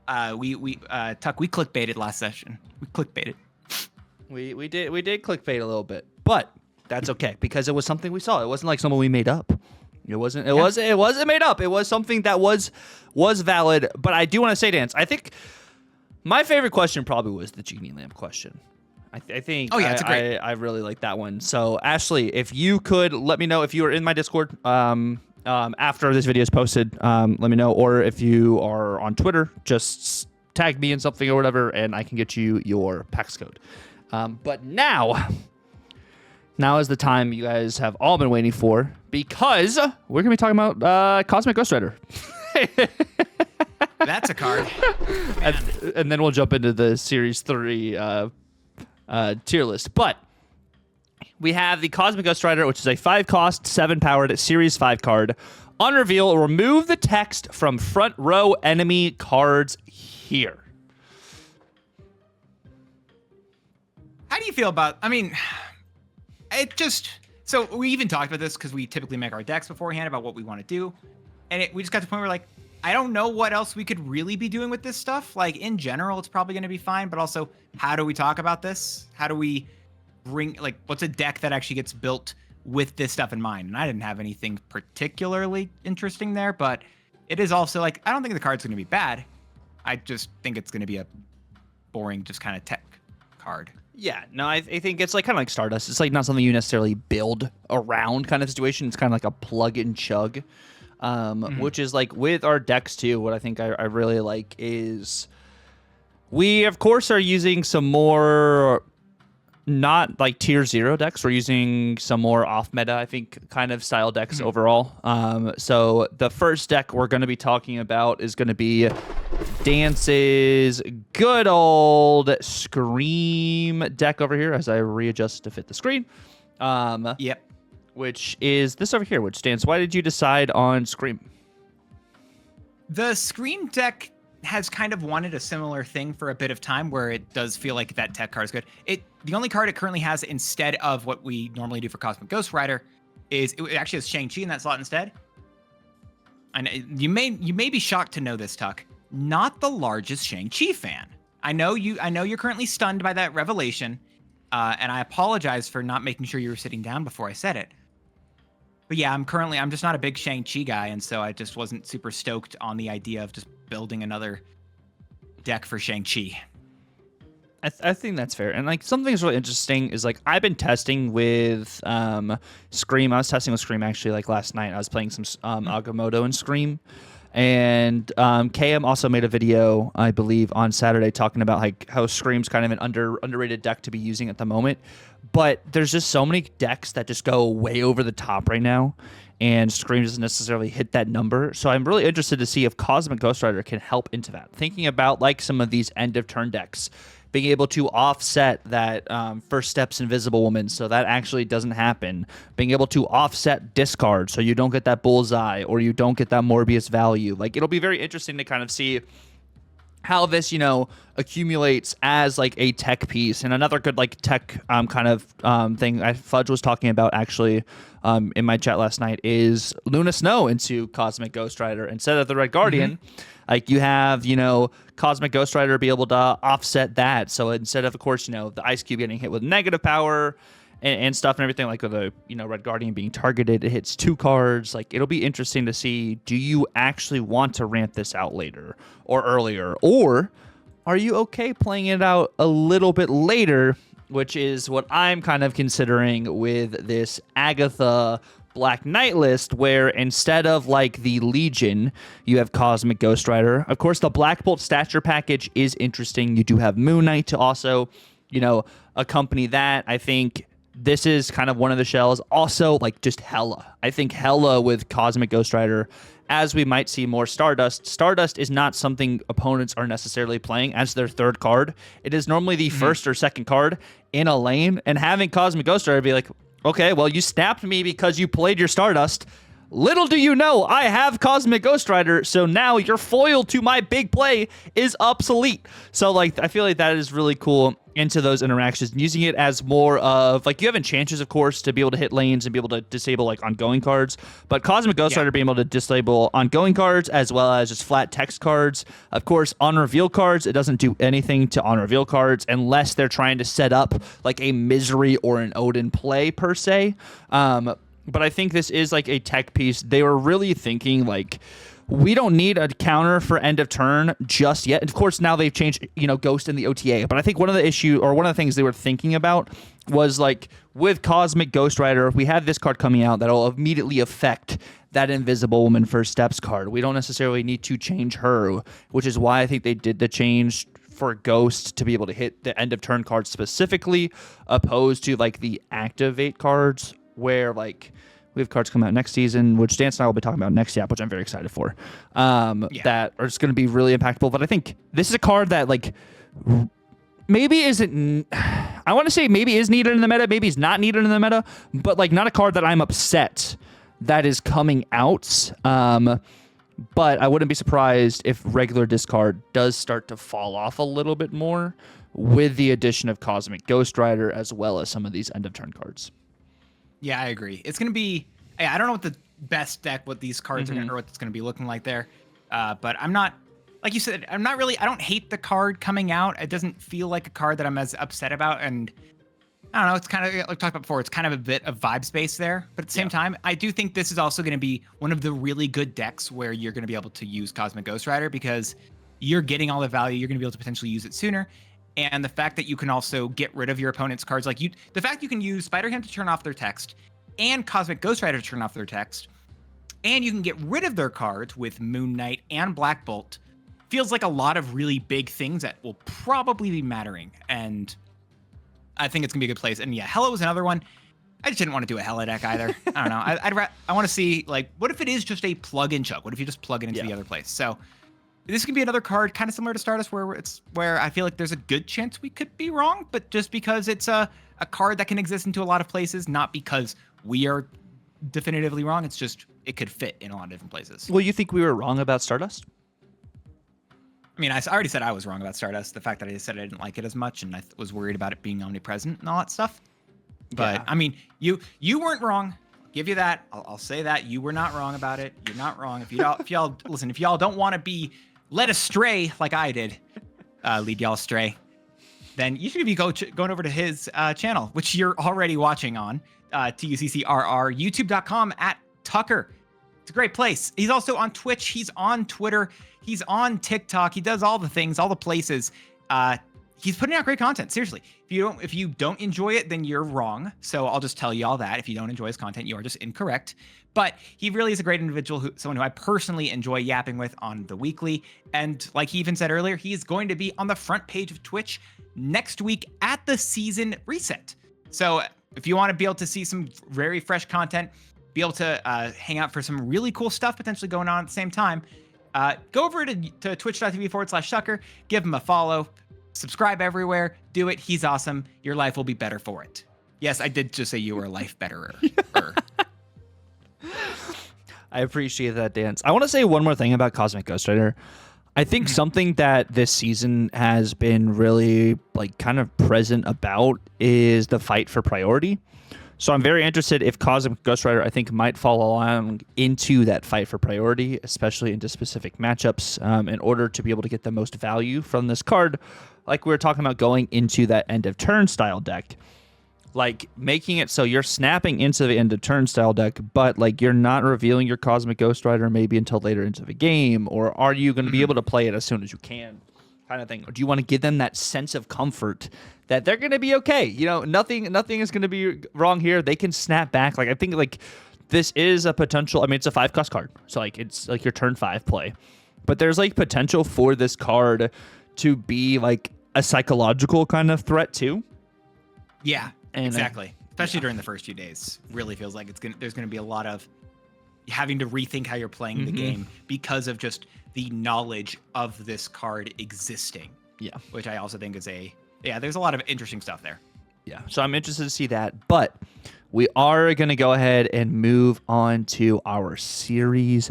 Tuck, we clickbaited last session. We clickbaited. We did clickbait a little bit, but that's okay because it was something we saw. It wasn't like something we made up. It wasn't made up. It was something that was valid. But I do want to say, Dance, I think my favorite question probably was the genie lamp question. I think. Oh yeah, it's great. I really like that one. So Ashley, if you could let me know if you are in my Discord after this video is posted, let me know, or if you are on Twitter, just tag me in something or whatever, and I can get you your PAX code. But now is the time you guys have all been waiting for, because we're gonna be talking about Cosmic Ghost Rider. That's a card. And then we'll jump into the Series 3 tier list. But we have the Cosmic Ghost Rider, which is a 5-cost, 7-powered Series 5 card. On reveal, remove the text from front row enemy cards here. How do you feel about, I mean, it just, so we even talked about this because we typically make our decks beforehand about what we want to do. And we just got to the point where, like, I don't know what else we could really be doing with this stuff. Like, in general, it's probably going to be fine. But also, how do we talk about this? How do we bring, like, what's a deck that actually gets built with this stuff in mind? And I didn't have anything particularly interesting there. But it is also, like, I don't think the card's going to be bad. I just think it's going to be a boring, just kind of tech card. Yeah, no, I think it's like kind of like Stardust. It's like not something you necessarily build around kind of situation. It's kind of like a plug and chug. Which is like with our decks too. What I think I really like is we, of course, are using some more not like tier 0 decks. We're using some more off meta, I think, kind of style decks overall. So the first deck we're going to be talking about is going to be Dance's good old Scream deck over here as I readjust to fit the screen. Yep. Which is this over here, which stands, why did you decide on Scream? The Scream deck has kind of wanted a similar thing for a bit of time where it does feel like that tech card is good. The only card it currently has instead of what we normally do for Cosmic Ghost Rider is it actually has Shang-Chi in that slot instead. And you may be shocked to know this, Tuck. Not the largest Shang-Chi fan. I know you're currently stunned by that revelation, and I apologize for not making sure you were sitting down before I said it. But yeah, I'm just not a big Shang-Chi guy, and so I just wasn't super stoked on the idea of just building another deck for Shang-Chi. I think that's fair. And like something that's really interesting is like I've been testing with Scream. I was testing with Scream actually like last night. I was playing some Agamotto and Scream. And KM also made a video, I believe, on Saturday talking about like how Scream's kind of an underrated deck to be using at the moment. But there's just so many decks that just go way over the top right now, and Scream doesn't necessarily hit that number. So I'm really interested to see if Cosmic Ghost Rider can help into that. Thinking about like some of these end of turn decks, being able to offset that First Steps Invisible Woman so that actually doesn't happen. Being able to offset discard so you don't get that Bullseye or you don't get that Morbius value. Like, it'll be very interesting to kind of see how this, accumulates as like a tech piece. And another good like tech kind of thing Fudge was talking about actually in my chat last night is Luna Snow into Cosmic Ghost Rider instead of the Red Guardian. Like you have, Cosmic Ghost Rider be able to offset that. So instead of course, the Ice Cube getting hit with negative power and stuff and everything, like with the Red Guardian being targeted, it hits 2 cards. Like, it'll be interesting to see, do you actually want to ramp this out later or earlier, or are you okay playing it out a little bit later, which is what I'm kind of considering with this Agatha Black Knight list, where instead of like the Legion, you have Cosmic Ghost Rider. Of course, the Black Bolt stature package is interesting. You do have Moon Knight to also, accompany that. I think this is kind of one of the shells. Also, like, just Hela. I think Hela with Cosmic Ghost Rider, as we might see more Stardust. Stardust is not something opponents are necessarily playing as their 3rd card. It is normally the 1st or 2nd card in a lane, and having Cosmic Ghost Rider be like, okay, well, you snapped me because you played your Stardust. Little do you know, I have Cosmic Ghost Rider, so now your foil to my big play is obsolete. So, like, I feel like that is really cool into those interactions, using it as more of, like, you have enchanters, of course, to be able to hit lanes and be able to disable, like, ongoing cards, but Cosmic Ghost Rider being able to disable ongoing cards as well as just flat text cards. Of course, on reveal cards, it doesn't do anything to on reveal cards unless they're trying to set up, like, a Misery or an Odin play, per se. But I think this is like a tech piece. They were really thinking, like, we don't need a counter for end of turn just yet. And of course, now they've changed, Ghost in the OTA. But I think one of the things they were thinking about was, like, with Cosmic Ghost Rider, if we have this card coming out, that'll immediately affect that Invisible Woman First Steps card. We don't necessarily need to change her, which is why I think they did the change for Ghost to be able to hit the end of turn cards specifically, opposed to, like, the activate cards, where, like, we have cards come out next season, which Dance and I will be talking about next YAP, which I'm very excited for, that are just going to be really impactful. But I think this is a card that, like, maybe isn't, I want to say maybe is needed in the meta, maybe is not needed in the meta, but, like, not a card that I'm upset that is coming out. But I wouldn't be surprised if regular discard does start to fall off a little bit more with the addition of Cosmic Ghost Rider, as well as some of these end of turn cards. Yeah, I agree. It's going to be, I don't know what the best deck, what these cards are going to, or what it's going to be looking like there. But I'm not, like you said, I don't hate the card coming out. It doesn't feel like a card that I'm as upset about. And I don't know, it's kind of, like we talked about before, it's kind of a bit of vibe space there. But at the same time, I do think this is also going to be one of the really good decks where you're going to be able to use Cosmic Ghost Rider, because you're getting all the value. You're going to be able to potentially use it sooner. And the fact that you can also get rid of your opponent's cards, like the fact you can use Spider-Ham to turn off their text and Cosmic Ghost Rider to turn off their text, and you can get rid of their cards with Moon Knight and Black Bolt, feels like a lot of really big things that will probably be mattering. And I think it's gonna be a good place. And yeah, Hela was another one. I just didn't want to do a Hela deck either. I don't know. I want to see, like, what if it is just a plug and chug? What if you just plug it into the other place? So this could be another card kind of similar to Stardust, where I feel like there's a good chance we could be wrong, but just because it's a card that can exist into a lot of places, not because we are definitively wrong. It's just it could fit in a lot of different places. Well, you think we were wrong about Stardust? I mean, I already said I was wrong about Stardust. The fact that I said I didn't like it as much, and I was worried about it being omnipresent and all that stuff. But I mean, you weren't wrong. Give you that. I'll say that you were not wrong about it. You're not wrong. If y'all listen, if y'all don't want to be led astray like I did, lead y'all astray, then you should be going over to his channel, which you're already watching on TUCCRR, youtube.com/Tucker. It's a great place. He's also on Twitch. He's on Twitter. He's on TikTok. He does all the things, all the places. He's putting out great content. Seriously, if you don't enjoy it, then you're wrong. So I'll just tell you all that. If you don't enjoy his content, you are just incorrect. But he really is a great individual, someone who I personally enjoy yapping with on the weekly. And like he even said earlier, he's going to be on the front page of Twitch next week at the season reset. So if you want to be able to see some very fresh content, be able to hang out for some really cool stuff potentially going on at the same time, go over to twitch.tv/Tucker, give him a follow, subscribe everywhere, do it. He's awesome. Your life will be better for it. Yes, I did just say you were a life betterer. I appreciate that, Dance. I want to say one more thing about Cosmic Ghost Rider. I think something that this season has been really kind of present about is the fight for priority. So I'm very interested if Cosmic Ghost Rider, I think, might fall along into that fight for priority, especially into specific matchups, in order to be able to get the most value from this card. Like we were talking about going into that end of turn style deck. like making it so you're snapping into the end of turn style deck, but like you're not revealing your Cosmic Ghost Rider maybe until later into the game, or are you going to be able to play it as soon as you can, kind of thing? Or do you want to give them that sense of comfort that they're going to be okay? You know, nothing is going to be wrong here. They can snap back. Like I think like this is a potential. I mean, it's a 5-cost card, so like it's like your turn 5 play, but there's like potential for this card to be like a psychological kind of threat too. Yeah. And exactly. Especially during the first few days. Really feels like there's going to be a lot of having to rethink how you're playing the game because of just the knowledge of this card existing. Yeah. Which I also think is there's a lot of interesting stuff there. Yeah. So I'm interested to see that. But we are going to go ahead and move on to our Series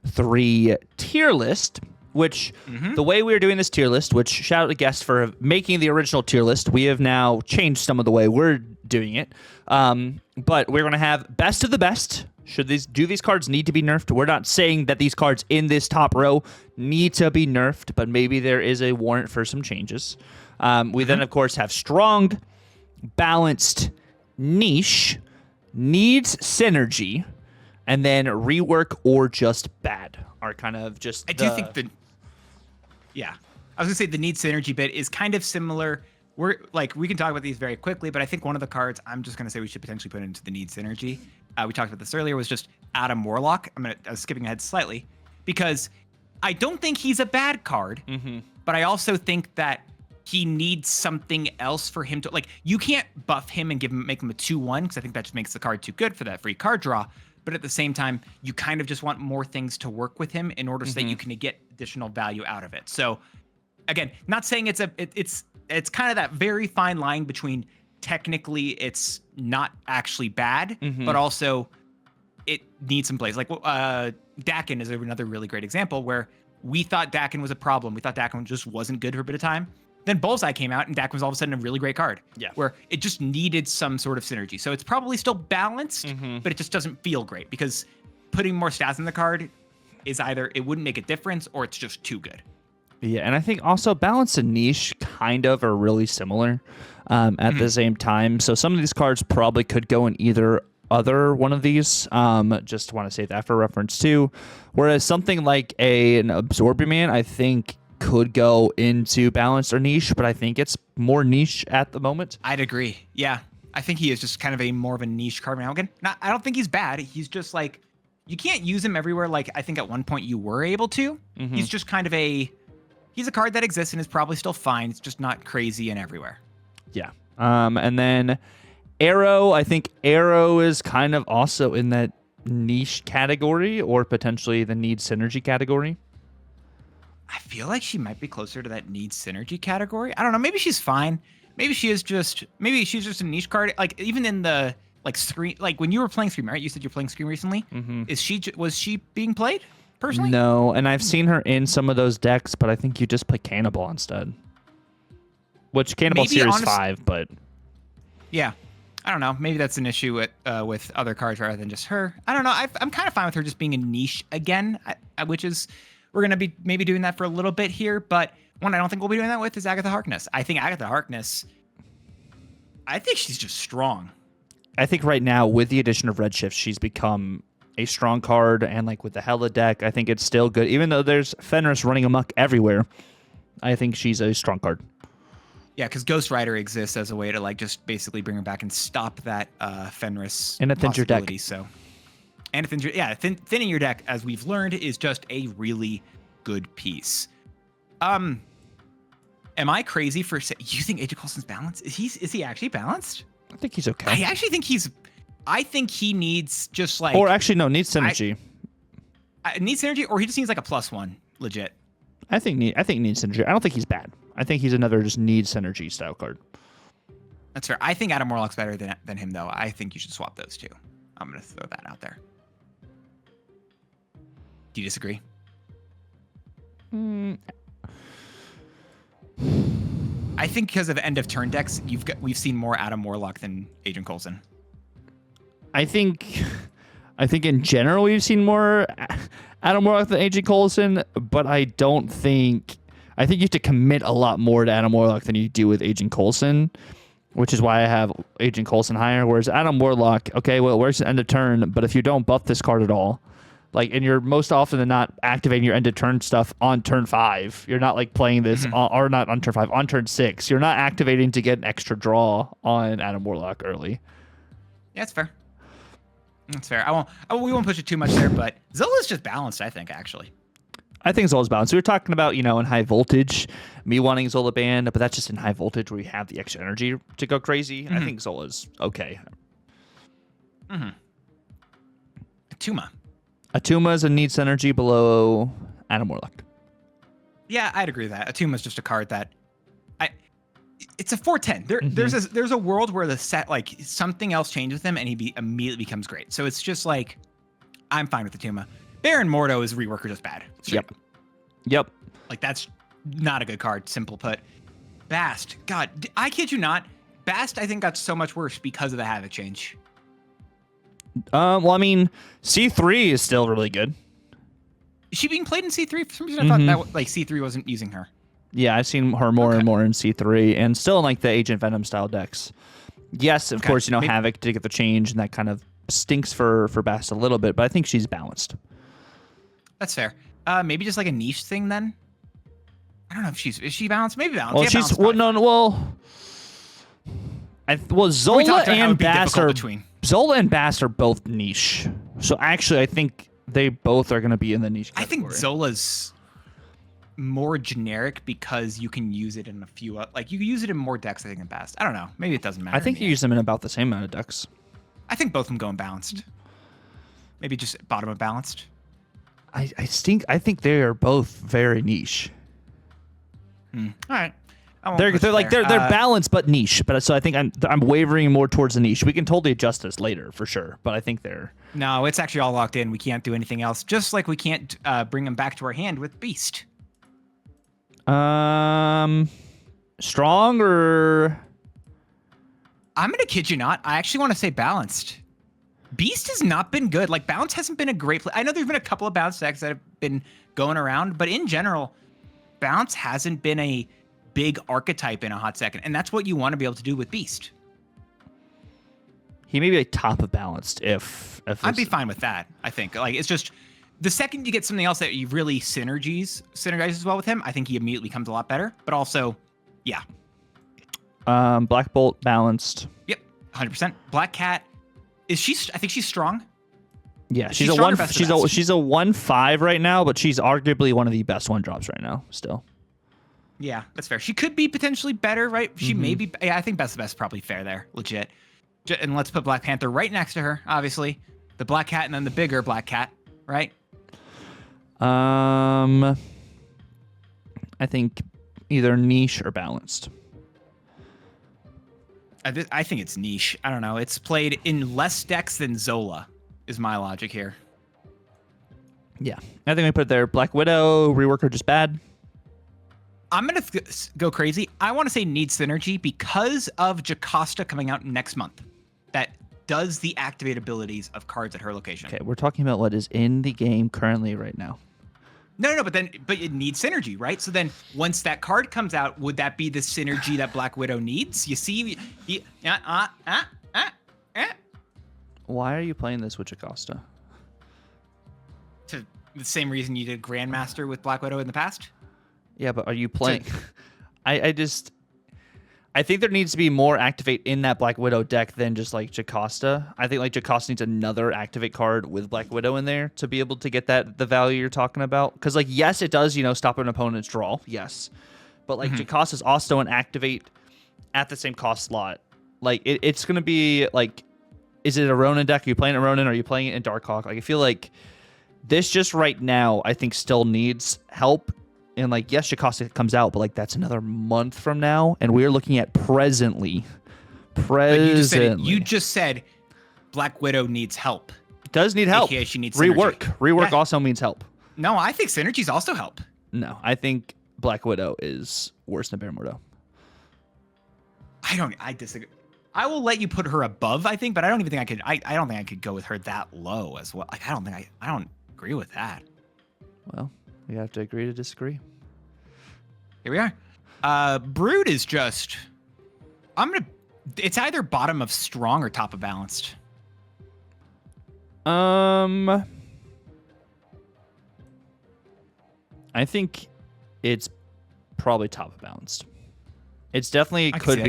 3 tier list, which the way we are doing this tier list, which shout out to guests for making the original tier list. We have now changed some of the way we're doing it. But we're going to have best of the best. Do these cards need to be nerfed? We're not saying that these cards in this top row need to be nerfed, but maybe there is a warrant for some changes. We then, of course, have strong, balanced, niche, needs synergy, and then rework or just bad are kind of just. I do think I was gonna say the need synergy bit is kind of similar. We can talk about these very quickly, but I think one of the cards I'm just gonna say we should potentially put into the need synergy. We talked about this earlier, was just Adam Warlock. I was skipping ahead slightly because I don't think he's a bad card, but I also think that he needs something else for him to like. You can't buff him and make him a 2/1 because I think that just makes the card too good for that free card draw. But at the same time, you kind of just want more things to work with him in order so that you can get additional value out of it. So, again, not saying it's kind of that very fine line between technically it's not actually bad, but also it needs some plays. Like Dakin is another really great example where we thought Dakin was a problem. We thought Dakin just wasn't good for a bit of time. Then Bullseye came out, and Dakin was all of a sudden a really great card. Yeah. Where it just needed some sort of synergy. So it's probably still balanced, but it just doesn't feel great because putting more stats in the card is either it wouldn't make a difference or it's just too good. Yeah, and I think also balance and niche kind of are really similar at the same time. So some of these cards probably could go in either other one of these. Just want to say that for reference too. Whereas something like an Absorbiman, I think could go into balance or niche, but I think it's more niche at the moment. I'd agree. Yeah. I think he is just kind of more of a niche card now. Again, I don't think he's bad. He's just like, you can't use him everywhere like I think at one point you were able to. He's just kind of he's a card that exists and is probably still fine. It's just not crazy and everywhere. Yeah. And then Arrow, I think Arrow is kind of also in that niche category or potentially the need synergy category. I feel like she might be closer to that need synergy category. I don't know. Maybe she's fine. Maybe she's just a niche card. Like even in the Scream, like when you were playing Scream, right? You said you're playing Scream recently. Was she being played personally? No, and I've seen her in some of those decks, but I think you just play Cannibal instead. Which Cannibal Series 5, but yeah, I don't know. Maybe that's an issue with other cards rather than just her. I don't know. I'm kind of fine with her just being a niche again, which is. We're going to be maybe doing that for a little bit here, but one I don't think we'll be doing that with is Agatha Harkness. I think Agatha Harkness, she's just strong. I think right now, with the addition of Redshift, she's become a strong card, and like with the Hela deck, I think it's still good. Even though there's Fenris running amok everywhere, I think she's a strong card. Yeah, because Ghost Rider exists as a way to like just basically bring her back and stop that Fenris and a thins your deck. So. And thinning your deck, as we've learned, is just a really good piece. Am I crazy for saying you think Agent Coulson's balanced? Is he actually balanced? I think he's okay. I actually think I think he needs just like. Or actually, no, needs synergy. Needs synergy, or he just needs like a +1, legit. I think needs synergy. I don't think he's bad. I think he's another just needs synergy style card. That's fair. I think Adam Warlock's better than him, though. I think you should swap those two. I'm gonna throw that out there. Do you disagree? I think because of end of turn decks, we've seen more Adam Warlock than Agent Coulson. I think in general we've seen more Adam Warlock than Agent Coulson, but I think you have to commit a lot more to Adam Warlock than you do with Agent Coulson. which is why I have Agent Coulson higher. Whereas Adam Warlock, okay, well, it works at end of turn, but if you don't buff this card at all, like, and you're most often than not activating your end of turn stuff on turn 5. You're not like playing this, or not on turn 5, on turn 6. You're not activating to get an extra draw on Adam Warlock early. Yeah, that's fair. That's fair. We won't push it too much there, but Zola's just balanced, I think, actually. I think Zola's balanced. We were talking about, in high voltage, me wanting Zola banned, but that's just in high voltage where you have the extra energy to go crazy. I think Zola's okay. Atuma. Atuma is a needs energy below Adam Warlock. Yeah, I'd agree with that. Atuma's just a card that it's a 410. There's a world where the set, like, something else changes with him and he immediately becomes great. So it's just like, I'm fine with Atuma. Baron Mordo is reworker just bad. Yep. Like, that's not a good card, simple put. Bast, God, I kid you not. Bast, I think, got so much worse because of the Havoc change. Well, I mean, C3 is still really good. Is she being played in C3? For some reason, I thought that like C3 wasn't using her. Yeah, I've seen her more and more in C3, and still in like the Agent Venom style decks. Yes, of course, Havoc did get the change, and that kind of stinks for Bast a little bit, but I think she's balanced. That's fair. Maybe just like a niche thing then. I don't know if is she balanced? Maybe balanced. Well, yeah, she's Zola and Bast are both niche. So actually, I think they both are going to be in the niche category. I think Zola's more generic because you can use it in a few, like, you can use it in more decks, I think, than Bast. I don't know. Maybe it doesn't matter. I think you use them in about the same amount of decks. I think both of them go unbalanced. Maybe just bottom of balanced. I think they are both very niche. All right. They're balanced but niche. But so I think I'm wavering more towards the niche. We can totally adjust this later for sure, but I think they're no. It's actually all locked in. We can't do anything else. Just like we can't bring them back to our hand with Beast. Strong or I'm gonna kid you not. I actually want to say balanced. Beast has not been good. Like, Bounce hasn't been a great play. I know there's been a couple of Bounce decks that have been going around, but in general, Bounce hasn't been a big archetype in a hot second, and that's what you want to be able to do with Beast. He may be a top of balanced if I'd be fine with that. I think, like, it's just the second you get something else that you really synergizes well with him, I think he immediately becomes a lot better. But also, yeah. Black Bolt balanced. Yep, 100%. Black Cat. I think she's strong. Yeah, she's a 1/5 right now, but she's arguably one of the best 1-drops right now still. Yeah, that's fair. She could be potentially better, right? She may be. Yeah, I think best is probably fair there, legit. And let's put Black Panther right next to her, obviously. The Black Cat and then the bigger Black Cat, right? I think either niche or balanced. I think it's niche. I don't know. It's played in less decks than Zola, is my logic here. Yeah. I think we put there. Black Widow, reworker just bad. I'm going to go crazy. I want to say needs synergy because of Jocasta coming out next month. That does the activate abilities of cards at her location. Okay, we're talking about what is in the game currently right now. No, but it needs synergy, right? So then once that card comes out, would that be the synergy that Black Widow needs? You see? Why are you playing this with Jocasta? To the same reason you did Grandmaster with Black Widow in the past? Yeah, but are you playing? I think there needs to be more activate in that Black Widow deck than just like Jocasta. I think like Jocasta needs another activate card with Black Widow in there to be able to get the value you're talking about. Because like, yes, it does, stop an opponent's draw. Yes. But like Jocasta is also an activate at the same cost slot. Like it's going to be like, is it a Ronin deck? Are you playing it Ronin? Are you playing it in Darkhawk? Like I feel like this just right now, I think still needs help. And like, yes, Jocasta comes out, but like that's another month from now, and we're looking at presently. You just said Black Widow needs help. It does need help. AKA she needs rework. Synergy. Rework also means help. No, I think synergies also help. No, I think Black Widow is worse than Baron Mordo. I disagree. I will let you put her above, I think, but I don't even think I could. I don't think I could go with her that low as well. Like, I don't agree with that. Well, we have to agree to disagree. Here we are. Brood is just... I'm going to It's either bottom of strong or top of balanced. I think it's probably top of balanced. It's definitely could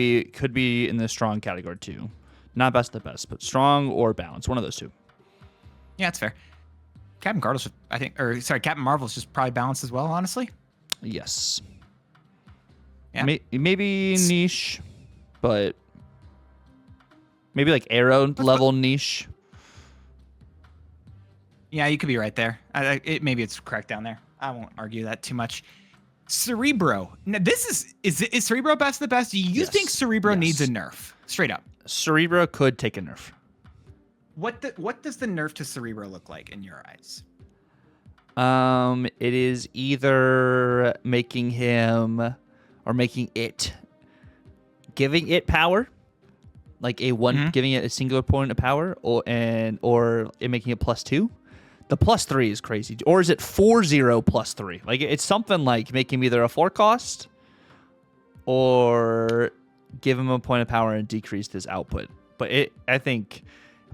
be in the strong category too. Not best of the best, but strong or balanced. One of those two. Yeah, that's fair. Captain Carter's, I think, or sorry, Captain Marvel's just probably balanced as well, honestly. Yes. Yeah. Maybe niche, but maybe like arrow level niche. Yeah, you could be right there. Maybe it's correct down there. I won't argue that too much. Cerebro. Now, this is Cerebro best of the best? Do you think Cerebro needs a nerf? Straight up. Cerebro could take a nerf. What does the nerf to Cerebro look like in your eyes? It is either making him or making it, giving it power, like a one, giving it a singular point of power, or it making it +2. The +3 is crazy. Or is it 4-0 +3? Like it's something like make him either a 4 cost or give him a point of power and decrease his output. But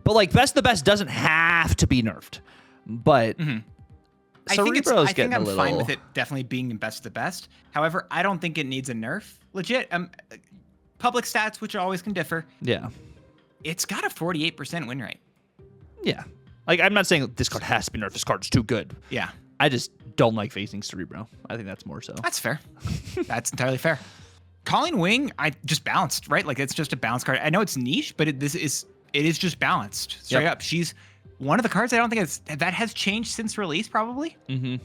like best of the best doesn't have to be nerfed. But I think I'm fine with it definitely being in best of the best. However, I don't think it needs a nerf. Legit, public stats, which always can differ. Yeah. It's got a 48% win rate. Yeah. Like, I'm not saying this card has to be nerfed. This card's too good. Yeah. I just don't like facing Cerebro. I think that's more so. That's fair. That's entirely fair. Colleen Wing, I just balanced, right? Like, it's just a balanced card. I know it's niche, but it is just balanced. Straight up. She's one of the cards I don't think that has changed since release, probably. And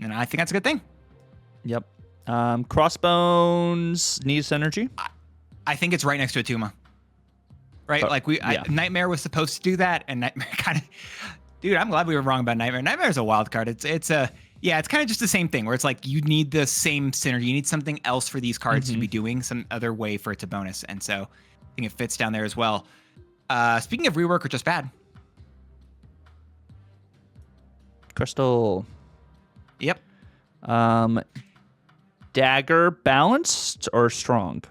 I think that's a good thing. Yep. Crossbones needs energy. I think it's right next to a Tuma. Right? Nightmare was supposed to do that, and Nightmare kind of... Dude, I'm glad we were wrong about Nightmare. Nightmare's a wild card. It's kind of just the same thing, where it's like you need the same synergy. You need something else for these cards to be doing, some other way for it to bonus. And so I think it fits down there as well. Speaking of rework or just bad. Crystal. Yep. Dagger balanced or strong?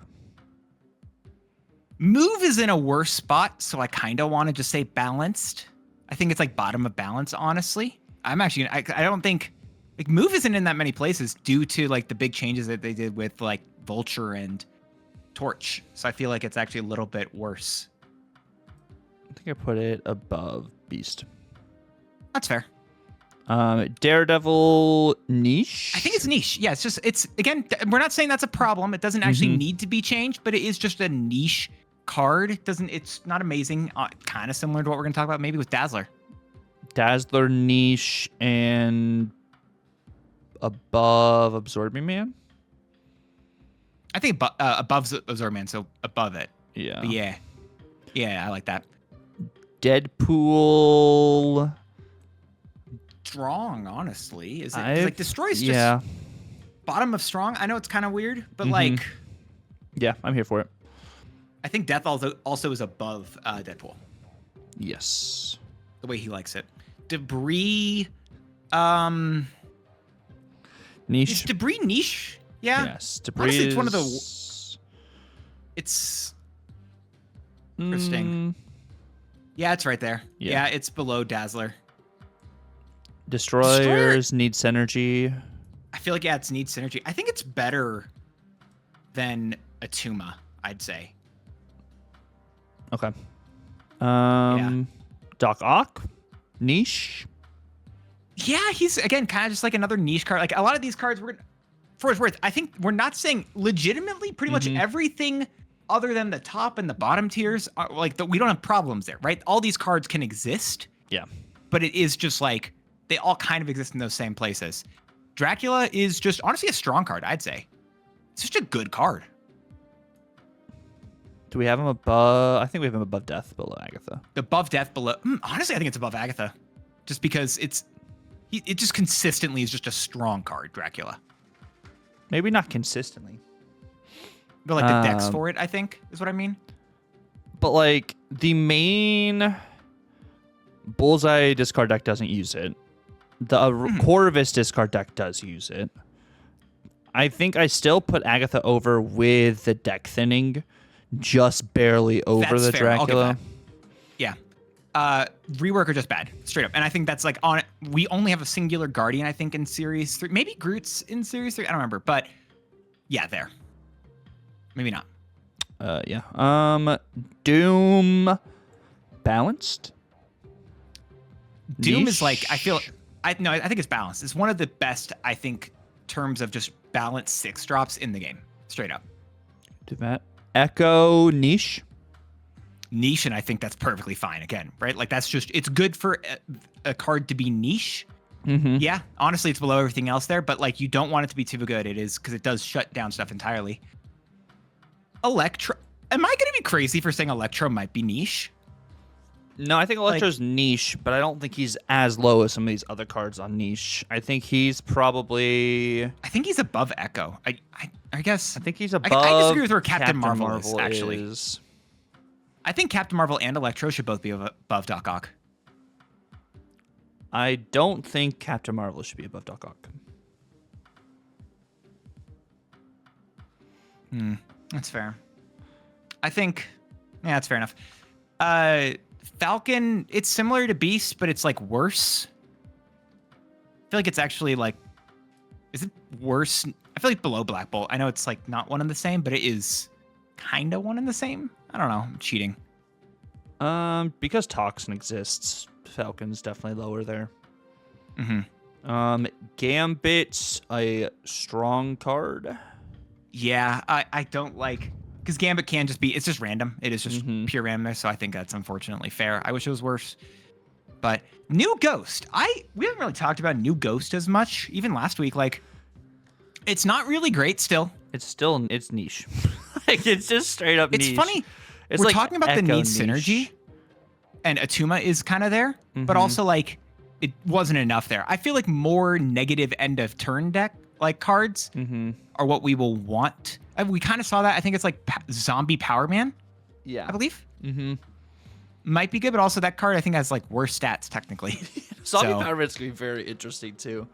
Move is in a worse spot, so I kind of want to just say balanced. I think it's like bottom of balance, honestly. I don't think like Move isn't in that many places due to like the big changes that they did with like Vulture and Torch. So I feel like it's actually a little bit worse. I think I put it above Beast. That's fair. Daredevil niche. I think it's niche. Yeah, it's again, we're not saying that's a problem. It doesn't actually need to be changed, but it is just a niche card. It's not amazing. Kind of similar to what we're going to talk about maybe with Dazzler. Dazzler niche and above Absorbing Man. I think above Absorbing Man, so above it. Yeah. But yeah, I like that. Deadpool. Strong, honestly. Is it like Destroy's just bottom of strong? I know it's kind of weird, but like, yeah, I'm here for it. I think Death also is above Deadpool. Yes, the way he likes it. Debris, niche. Is Debris niche? Yeah. Yes, Debris. Honestly, it's one of the. It's interesting. Yeah, it's right there. Yeah, it's below Dazzler. Destroyers need synergy. I feel like it needs synergy. I think it's better than Atuma, I'd say. Okay. Doc Ock, niche. Yeah, he's again kind of just like another niche card. Like a lot of these cards, for its worth, I think we're not saying legitimately pretty much everything other than the top and the bottom tiers are like we don't have problems there, right? All these cards can exist. Yeah. But it is just like they all kind of exist in those same places. Dracula is just honestly a strong card, I'd say. It's just a good card. Do we have him above? I think we have him above Death, below Agatha. Above Death, below. Honestly, I think it's above Agatha, just because it just consistently is just a strong card, Dracula. Maybe not consistently. But like the decks for it, I think, is what I mean. But like the main Bullseye discard deck doesn't use it. The Corvus discard deck does use it. I think I still put Agatha over with the deck thinning just barely over That's the fair. I'll give Dracula. that. Yeah. Rework are just bad, straight up. And I think that's like we only have a singular Guardian, I think, in Series 3. Maybe Groot's in Series 3. I don't remember. But yeah, there. Maybe not. Yeah. Doom balanced. Doom Niche? is like, I think it's balanced. It's one of the best, I think, terms of just balanced 6 drops in the game, straight up. Do that. Echo niche. Niche, and I think that's perfectly fine again, right? Like that's just, it's good for a card to be niche. Mm-hmm. Yeah, honestly, it's below everything else there, but like you don't want it to be too good. It is, because it does shut down stuff entirely. Electro. Am I going to be crazy for saying Electro might be niche? No, I think Electro's niche, but I don't think he's as low as some of these other cards on niche. I think he's probably... I think he's above Echo. I guess. I think he's above... I disagree with where Captain Marvel is, actually. is. I think Captain Marvel and Electro should both be above Doc Ock. I don't think Captain Marvel should be above Doc Ock. That's fair. I think, yeah, that's fair enough. Falcon, it's similar to Beast, but it's like worse. I feel like it's actually like, is it worse? I feel like below Black Bolt. I know it's like not one and the same, but it is kind of one and the same. I don't know. I'm cheating. Because Toxin exists, Falcon's definitely lower there. Mm-hmm. Gambit's a strong card. Yeah, I don't like, because Gambit can just be, it's just random. It is just pure randomness, so I think that's unfortunately fair. I wish it was worse. But New Ghost, we haven't really talked about New Ghost as much, even last week. Like, it's not really great still. It's niche. Like, it's just straight up niche. It's funny. We're like talking about the need synergy, and Atuma is kind of there, but also like it wasn't enough there. I feel like more negative end of turn deck like cards are what we will want. We kind of saw that. I think it's like Zombie Power Man. Yeah, I believe. Might be good, but also that card I think has like worse stats technically. Zombie Power Man's gonna be very interesting too.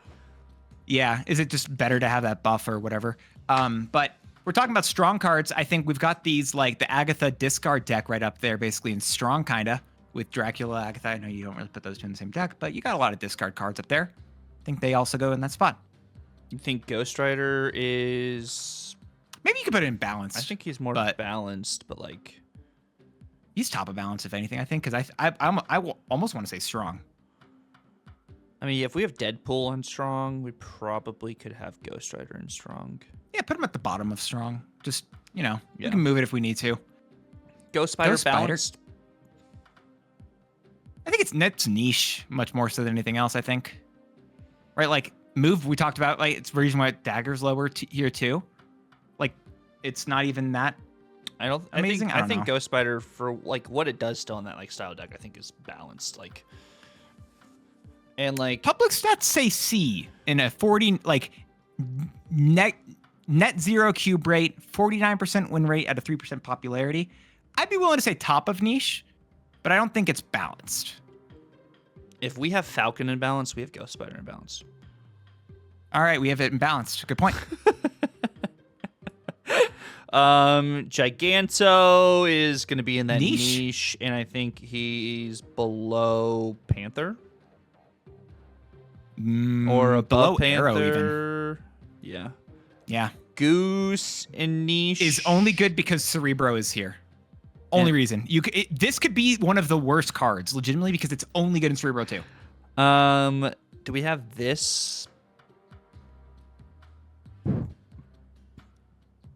Yeah, is it just better to have that buff or whatever? But we're talking about strong cards. I think we've got these like the Agatha discard deck right up there, basically in strong kinda with Dracula, Agatha. I know you don't really put those two in the same deck, but you got a lot of discard cards up there. I think they also go in that spot. You think Ghost Rider is? Maybe you could put it in balance. I think he's more balanced, but like he's top of balance if anything. I think because I almost want to say strong. I mean, if we have Deadpool in strong, we probably could have Ghost Rider in strong. Yeah, put him at the bottom of strong. Just, you know, we can move it if we need to. Ghost Spider balanced. I think it's niche much more so than anything else, I think. Right, like move we talked about, like it's the reason why Dagger's lower here too. Like it's not even that amazing. I think Ghost Spider for like what it does still in that like style deck, I think is balanced. Like and like public stats say C in a 40 like net zero cube rate, 49% win rate at a 3% popularity. I'd be willing to say top of niche, but I don't think it's balanced. If we have Falcon in balance, we have Ghost Spider in balance. All right, we have it in balance. Good point. Giganto is going to be in that niche, and I think he's below Panther. Or above Panther. Arrow even. Yeah. Yeah. Goose in niche is only good because Cerebro is here. Only reason. This could be one of the worst cards, legitimately, because it's only good in Cerebro too. Do we have this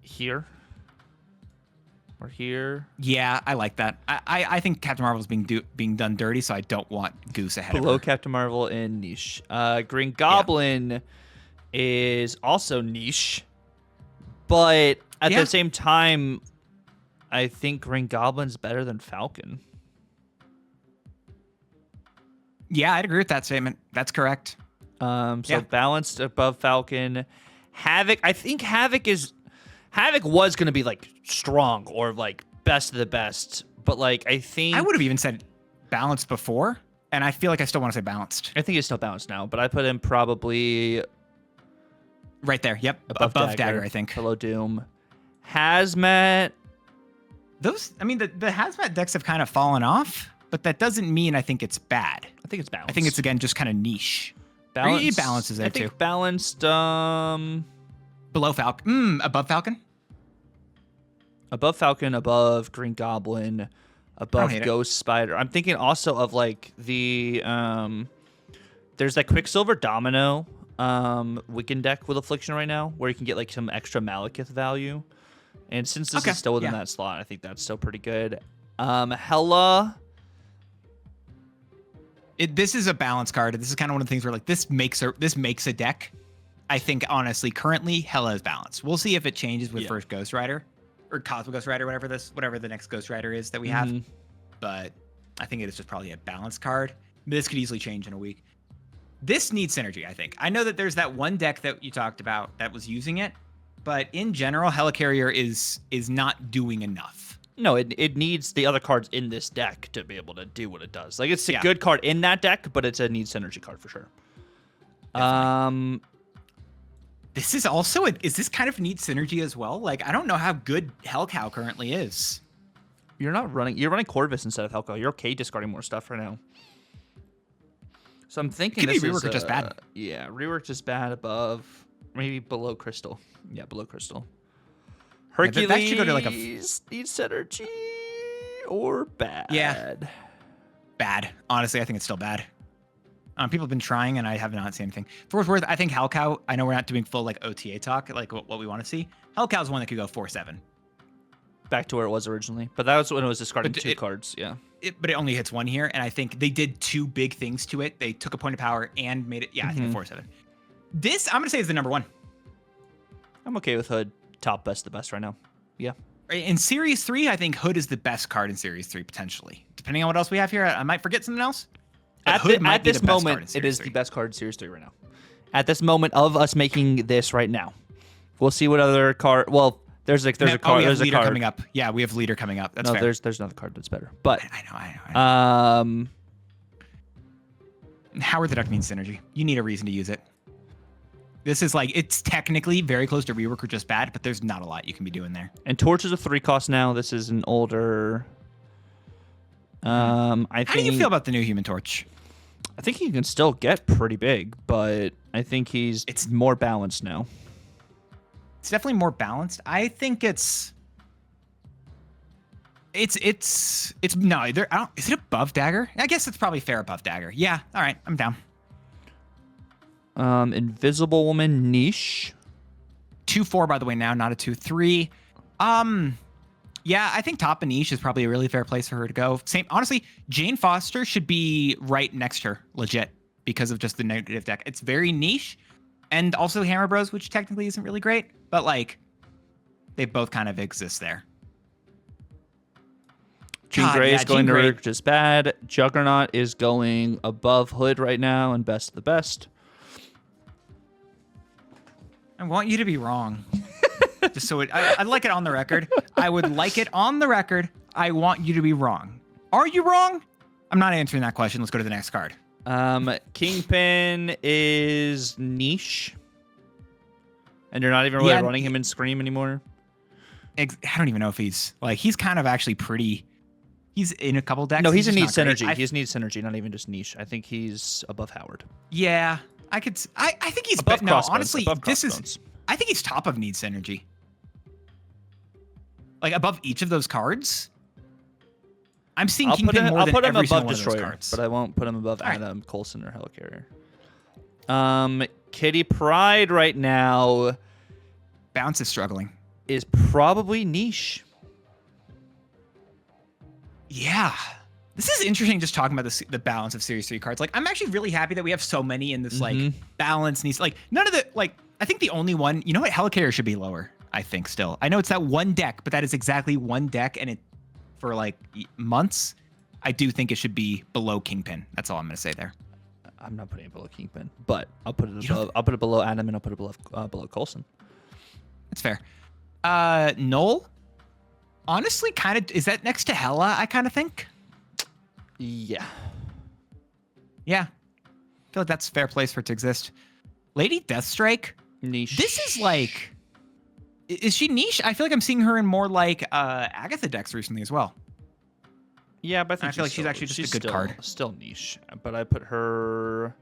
here? Or here? Yeah, I like that. I think Captain Marvel is being done dirty, so I don't want Goose ahead of her. Below Captain Marvel in niche. Green Goblin is also niche, but at the same time, I think Green Goblin's better than Falcon. Yeah, I'd agree with that statement. That's correct. Balanced above Falcon. Havoc. I think Havoc was going to be like strong or like best of the best, but like I think I would have even said balanced before, and I feel like I still want to say balanced. I think it's still balanced now, but I put him probably right there. Yep, above Dagger, I think. Below Doom. Hazmat. those, I mean, the hazmat decks have kind of fallen off, but that doesn't mean I think it's bad. I think it's balanced. I think it's, again, just kind of niche. Balance. It balances there, I think too. Balanced, Below Falcon. Above Falcon? above Falcon, above Green Goblin, above Ghost Spider. I'm thinking also of like the there's that Quicksilver Domino weekend deck with Affliction right now, where you can get like some extra Malekith value. And since this is still within that slot, I think that's still pretty good. Hela. This is a balance card. This is kind of one of the things where like this makes a deck. I think honestly, currently Hela is balanced. We'll see if it changes with first Ghost Rider or Cosmic Ghost Rider, whatever the next Ghost Rider is that we have. But I think it is just probably a balanced card. This could easily change in a week. This needs synergy, I think. I know that there's that one deck that you talked about that was using it, but in general, Helicarrier is not doing enough. No, it needs the other cards in this deck to be able to do what it does. Like, it's a good card in that deck, but it's a need synergy card for sure. Definitely. This is also is this kind of need synergy as well? Like, I don't know how good Hellcow currently is. You're running Corvus instead of Hellcow. You're okay discarding more stuff right now. So I'm thinking Could this be Rework is just bad. Yeah, Rework just bad above, maybe below Crystal. Yeah, below Crystal. Hercules that should go to like needs synergy or bad. Yeah, bad. Honestly, I think it's still bad. People have been trying, and I have not seen anything. For what's worth, I think Hellcow, I know we're not doing full like OTA talk, like what we want to see. Hellcow's one that could go 4/7. Back to where it was originally. But that was when it was discarding two cards, yeah. But it only hits one here, and I think they did two big things to it. They took a point of power and made it, I think 4/7. This, I'm going to say, is the number one. I'm okay with Hood. Top best, the best right now. Yeah. In Series 3, I think Hood is the best card in Series 3, potentially. Depending on what else we have here, I might forget something else. At this moment, it is the best card in Series 3 right now. At this moment of us making this right now. We'll see what other card... Well, there's a card. There's a card coming up. Yeah, we have Leader coming up. That's fair. There's another card that's better. But I know. Howard the Duck needs synergy. You need a reason to use it. This is like, it's technically very close to Rework or just bad, but there's not a lot you can be doing there. And Torch is a 3 cost now. This is an older... How do you feel about the new Human Torch? I think he can still get pretty big, but I think it's more balanced now. It's definitely more balanced. I think it's no, either. Is it above Dagger? I guess it's probably fair above Dagger. Yeah. All right. I'm down. Invisible Woman niche. 2/4, by the way, now, not a 2/3. Yeah, I think top of niche is probably a really fair place for her to go. Same, honestly, Jane Foster should be right next to her, legit, because of just the negative deck. It's very niche, and also Hammer Bros, which technically isn't really great, but like, they both kind of exist there. Jean Grey is going to Rework just bad. Juggernaut is going above Hood right now, and best of the best. I want you to be wrong. Just so I'd like it on the record. I would like it on the record. I want you to be wrong. Are you wrong? I'm not answering that question. Let's go to the next card. Kingpin is niche. And you're not even really running him in Scream anymore? I don't even know if he's kind of actually pretty... He's in a couple decks. No, he's a need synergy. He's need synergy, not even just niche. I think he's above Howard. Yeah, I think he's above no, honestly, this is... I think he's top of need synergy. Like above each of those cards. I'm seeing Kingpin more than every single one of those cards. But I won't put him above Adam, Coulson, or Helicarrier. Kitty Pryde right now. Bounce is struggling. Is probably niche. Yeah. This is interesting just talking about the balance of Series 3 cards. Like, I'm actually really happy that we have so many in this, like, balance. Like, none of the, like, I think the only one, you know what? Helicarrier should be lower, I think, still. I know it's that one deck, but that is exactly one deck, and it, for, like, months, I do think it should be below Kingpin. That's all I'm going to say there. I'm not putting it below Kingpin, but I'll put it above. I'll put it below Adam, and I'll put it below Coulson. That's fair. Null? Honestly, kind of, is that next to Hela, I kind of think? Yeah. Yeah. I feel like that's a fair place for it to exist. Lady Deathstrike? Niche. This is like... Is she niche? I feel like I'm seeing her in more like Agatha decks recently as well. Yeah, but I think I feel like she's actually just a good card. Still niche, but I put her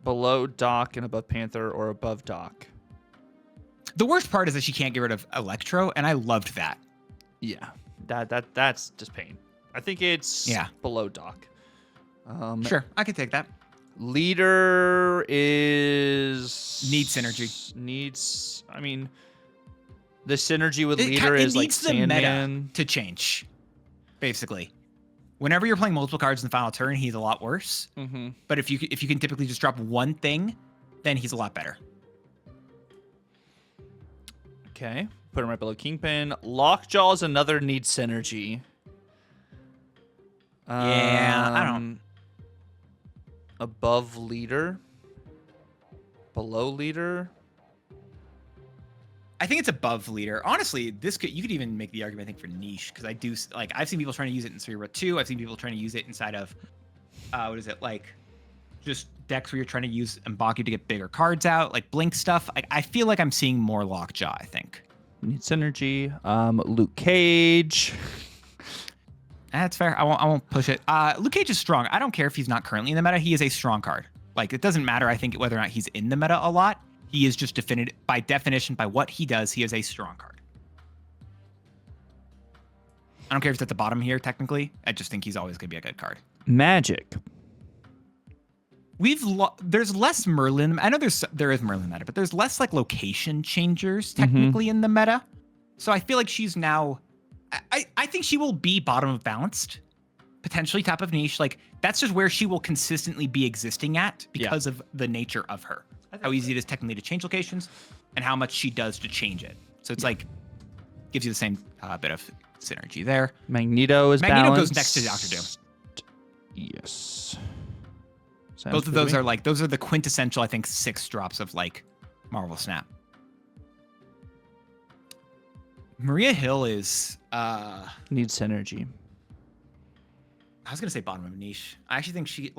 below Doc and above Panther or above Doc. The worst part is that she can't get rid of Electro, and I loved that. Yeah, that's just pain. I think it's below Doc. Sure, I could take that. Leader is Needs synergy. Needs. I mean, the synergy with leader is like Sandman. The meta to change, basically. Whenever you're playing multiple cards in the final turn, he's a lot worse. Mm-hmm. But if you can typically just drop one thing, then he's a lot better. Okay, put him right below Kingpin. Lockjaw is another needs synergy. Yeah, I don't. Above leader. Below leader. I think it's above leader. Honestly, you could even make the argument, I think, for niche, because I've seen people trying to use it in Cerebro 2. I've seen people trying to use it inside of what is it, like just decks where you're trying to use M'Baku to get bigger cards out, like Blink stuff. I feel like I'm seeing more Lockjaw, I think. Need synergy. Luke Cage. That's fair. I won't push it. Luke Cage is strong. I don't care if he's not currently in the meta. He is a strong card. Like, it doesn't matter, I think, whether or not he's in the meta a lot. He is just definitive by definition, by what he does, he is a strong card. I don't care if it's at the bottom here, technically. I just think he's always going to be a good card. Magic. There's less Merlin. I know there is Merlin meta, but there's less like location changers technically in the meta. So I feel like she's now. I think she will be bottom of balanced, potentially top of niche. Like that's just where she will consistently be existing at because of the nature of her. How easy it is technically to change locations, and how much she does to change it. So it's like gives you the same bit of synergy there. Magneto goes next to Doctor Doom. Yes. Both of those are those are the quintessential, I think, 6 drops of like Marvel Snap. Maria Hill is needs synergy. I was gonna say bottom of niche. I actually think she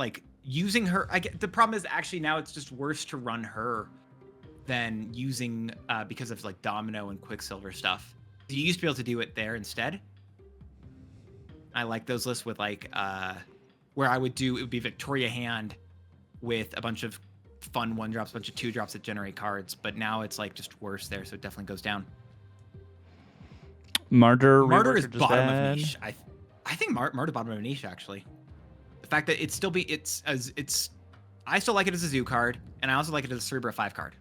using her. The problem is actually now it's just worse to run her than using because of like Domino and Quicksilver stuff. You used to be able to do it there instead. I like those lists with where it would be Victoria Hand with a bunch of fun 1-drops, a bunch of 2-drops that generate cards, but now it's like just worse there, so it definitely goes down. Martyr is bottom of niche. I think Martyr bottom of niche actually. The fact that I still like it as a zoo card, and I also like it as a Cerebro 5 card.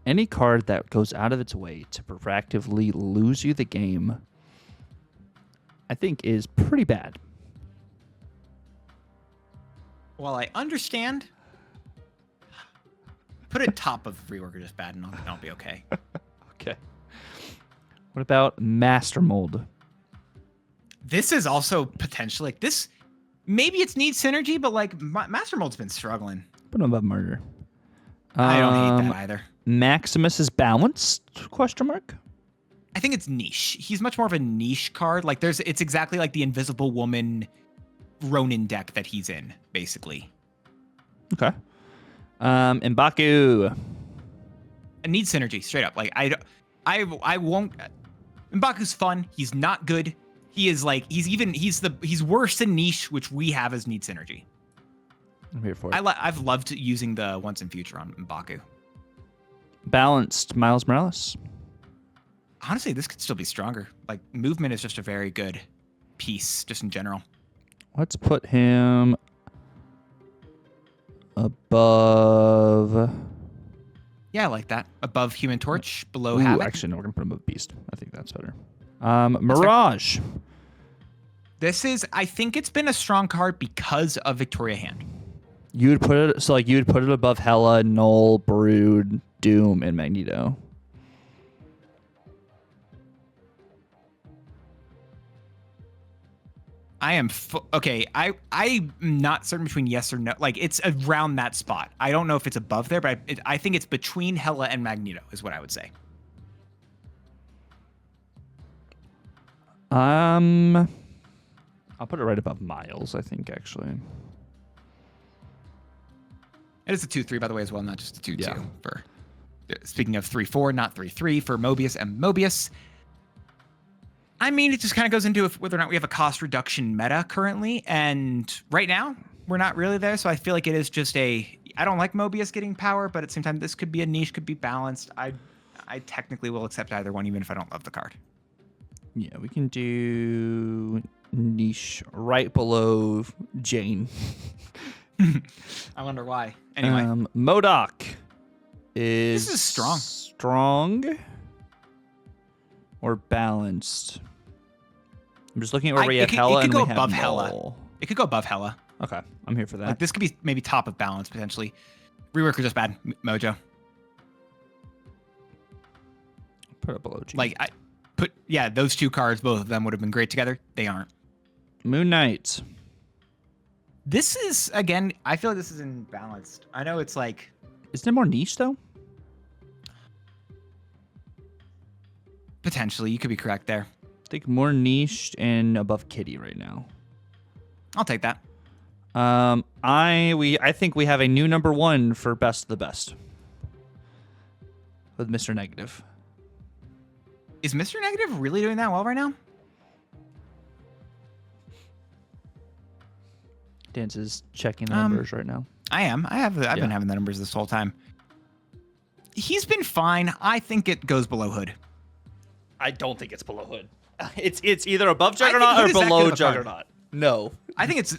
Any card that goes out of its way to proactively lose you the game, I think is pretty bad. Well, I understand. Put it top of rework or just bad, and I'll be okay. Okay. What about Master Mold? This is also potentially like this. Maybe it's needs synergy, but like Master Mold's been struggling. Put him above Murder. I don't hate that either. Maximus is balanced? Question mark. I think it's niche. He's much more of a niche card. Like it's exactly like the Invisible Woman Ronin deck that he's in, basically. Okay. M'Baku. It needs synergy, straight up. Like I won't. M'Baku's fun. He's not good. He is like he's worse than niche, which we have as need synergy. I'm here for it. I've loved using the once and future on M'Baku. Balanced Miles Morales. Honestly, this could still be stronger. Like movement is just a very good piece, just in general. Let's put him above. Yeah, I like that. Above Human Torch, below Havoc. Actually, no, we're gonna put him above Beast. I think that's better. Mirage. I think it's been a strong card because of Victoria Hand. You would put it above Hela, Null, Brood, Doom, and Magneto. I am okay. I'm not certain between yes or no. Like it's around that spot. I don't know if it's above there, but I think it's between Hela and Magneto is what I would say. I'll put it right above Miles, I think, actually. It is a 2-3, by the way, as well, not just a 2-2. Yeah. For speaking of 3-4, not 3-3 for Mobius and Mobius. I mean, it just kind of goes into whether or not we have a cost reduction meta currently, and right now we're not really there. So I feel like it is just I don't like Mobius getting power, but at the same time, this could be a niche, could be balanced. I technically will accept either one, even if I don't love the card. Yeah, we can do niche right below Jane. I wonder why. Anyway, MODOK is this is strong. Strong or balanced? I'm just looking at where we have Hela it could and go we have above Null. Hela. It could go above Hela. Okay, I'm here for that. Like this could be maybe top of balance potentially. Rework is just bad. Mojo. Put it below G. Like those two cards, both of them would have been great together. They aren't. Moon Knight. This is, again, I feel like this is imbalanced. I know it's like... Isn't it more niche, though? Potentially. You could be correct there. I think more niche and above Kitty right now. I'll take that. I think we have a new number 1 for best of the best. With Mr. Negative. Is Mr. Negative really doing that well right now? Dance is checking the numbers right now. I am. I've been having the numbers this whole time. He's been fine. I think it goes below Hood. I don't think it's below Hood. It's either above Juggernaut or below Juggernaut. No. I think it's...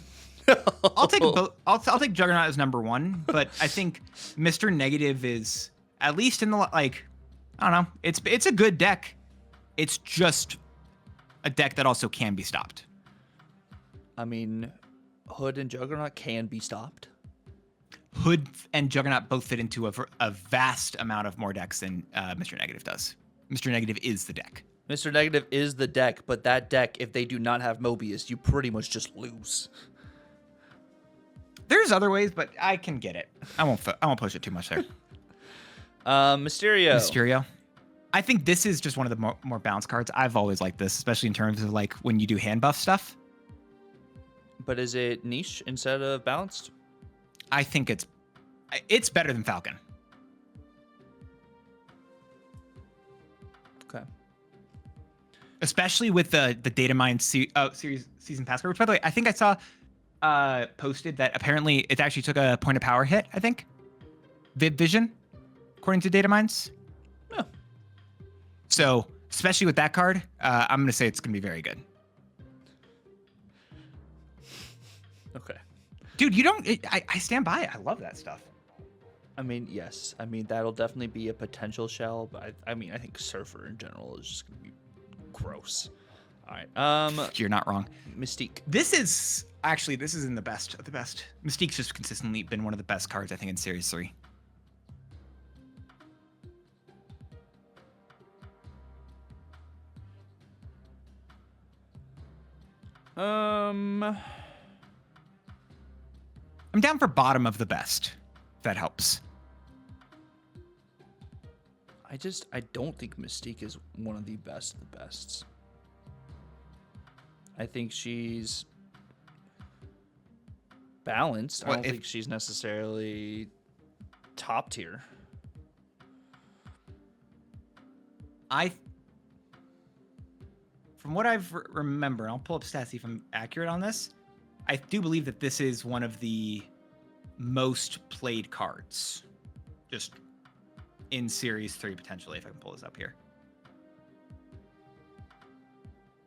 I'll take Juggernaut as number 1, but I think Mr. Negative is at least in the like. I don't know. It's a good deck. It's just a deck that also can be stopped. I mean, Hood and Juggernaut can be stopped. Hood and Juggernaut both fit into a vast amount of more decks than Mr. Negative does. Mr. Negative is the deck. Mr. Negative is the deck, but that deck, if they do not have Mobius, you pretty much just lose. There's other ways, but I can get it. I won't push it too much there. Mysterio. I think this is just one of the more balanced cards. I've always liked this, especially in terms of like when you do hand buff stuff. But is it niche instead of balanced? I think it's better than Falcon. Okay. Especially with the Data Mine series season pass card, which by the way, I think I saw posted that apparently it actually took a point of power hit, I think. Vision, according to Data Mines. Yeah. So, especially with that card, I'm going to say it's going to be very good. Okay. Dude, I stand by it. I love that stuff. I mean, yes. I mean, that'll definitely be a potential shell, but I think Surfer in general is just going to be gross. All right. You're not wrong. Mystique. This is in the best of the best. Mystique's just consistently been one of the best cards, I think, in Series 3. I'm down for bottom of the best. If that helps. I don't think Mystique is one of the best of the bests. I think she's balanced. I don't think she's necessarily top tier. From what I've remember, I'll pull up stats see if I'm accurate on this. I do believe that this is one of the most played cards, just in Series 3 potentially. If I can pull this up here,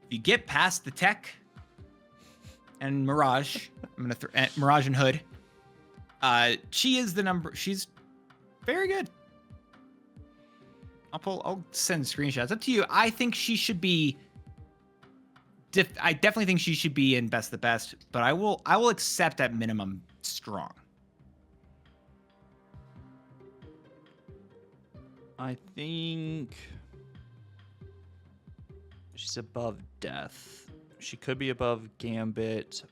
if you get past the tech and Mirage, I'm gonna Mirage and Hood. She is the number. She's very good. I'll send screenshots. Up to you. I think she should be. I definitely think she should be in best of the best, but I will accept at minimum strong. I think she's above Death. She could be above Gambit,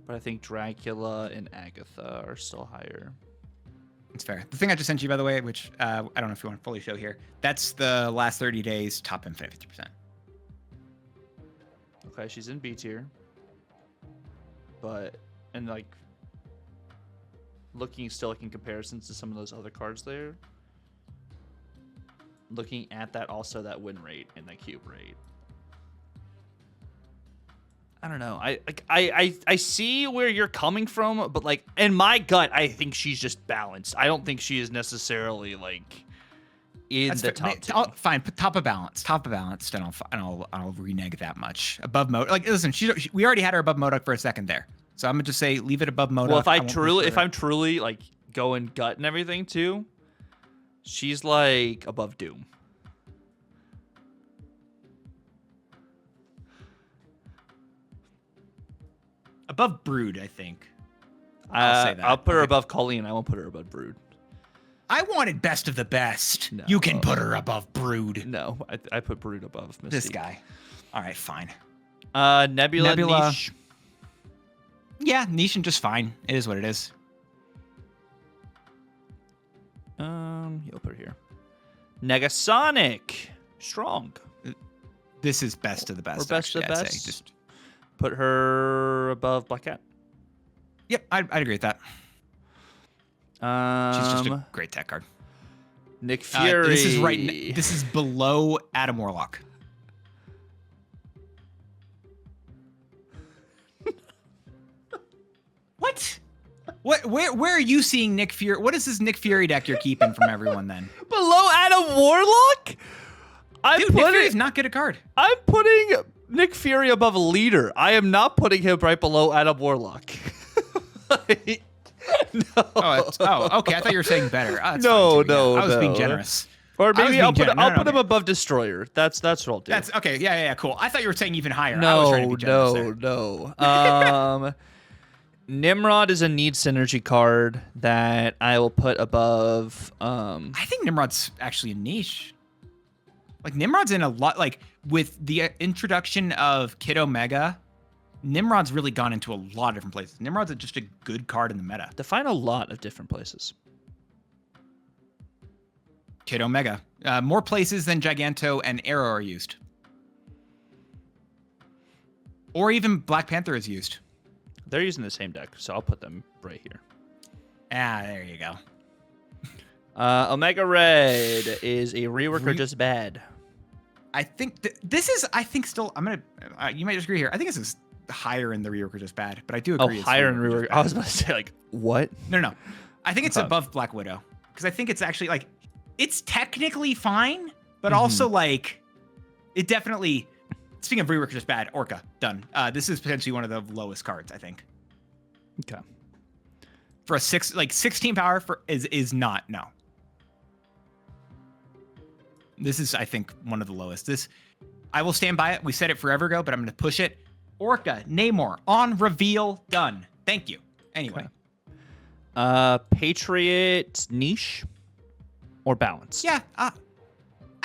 but I think Dracula and Agatha are still higher. It's fair. The thing I just sent you, by the way, which I don't know if you want to fully show here, that's the last 30 days top infinite 50%. Okay, she's in B tier. But, and like, looking still like in comparisons to some of those other cards there. Looking at that also that win rate and that cube rate. I don't know. I see where you're coming from, but like in my gut, I think she's just balanced. I don't think she is necessarily like in the top two. Fine, put top of balance. Top of balance. Then I'll renege that much. Above Modok. Like, listen, we already had her above Modok for a second there, so I'm gonna just say leave it above Modok. Well, if I'm truly like going gut and everything too, she's like above Doom. Above Brood, I think. I'll say that. I'll put her above Colleen. I won't put her above Brood. I wanted best of the best. No. You can put her above Brood. No, I put Brood above Mystique. This guy. All right, fine. Nebula. Niche. Yeah, niche and just fine. It is what it is. You'll put her here. Negasonic. Strong. This is best of the best. Or best actually, of the I'd best. say. Just put her above Black Cat. Yep, I'd agree with that. She's just a great tech card. Nick Fury. This is this is below Adam Warlock. What? Where are you seeing Nick Fury? What is this Nick Fury deck you're keeping from everyone then? Below Adam Warlock? Dude, Nick Fury's not good a card. I'm putting Nick Fury above Leader. I am not putting him right below Adam Warlock. No. Oh, okay. I thought you were saying better. Oh, No. I was being generous. Or maybe I'll put him him above Destroyer. That's what I'll do. That's okay. Yeah, cool. I thought you were saying even higher. I was trying to be generous there. No. Nimrod is a need synergy card that I will put above. I think Nimrod's actually a niche. Like Nimrod's in a lot. Like with the introduction of Kid Omega, Nimrod's really gone into a lot of different places. Nimrod's just a good card in the meta. Define a lot of different places. Kid Omega. More places than Giganto and Arrow are used. Or even Black Panther is used. They're using the same deck, so I'll put them right here. Ah, there you go. Omega Red is a rework or just bad? I think this is, still, I'm going to, you might disagree here. I think this is higher in the rework or just bad, but I do agree. Oh, higher in rework. I was about to say, like, what? No. I think it's above Black Widow. Because I think it's actually, like, it's technically fine, but also, like, it definitely, speaking of rework or just bad, Orca, done. This is potentially one of the lowest cards, I think. Okay. For a 16 power is not, no. This is, I think, one of the lowest. I will stand by it. We said it forever ago, but I'm going to push it. Orca, Namor, on reveal, done. Thank you. Anyway. Okay. Patriot, niche, or balance? Yeah, I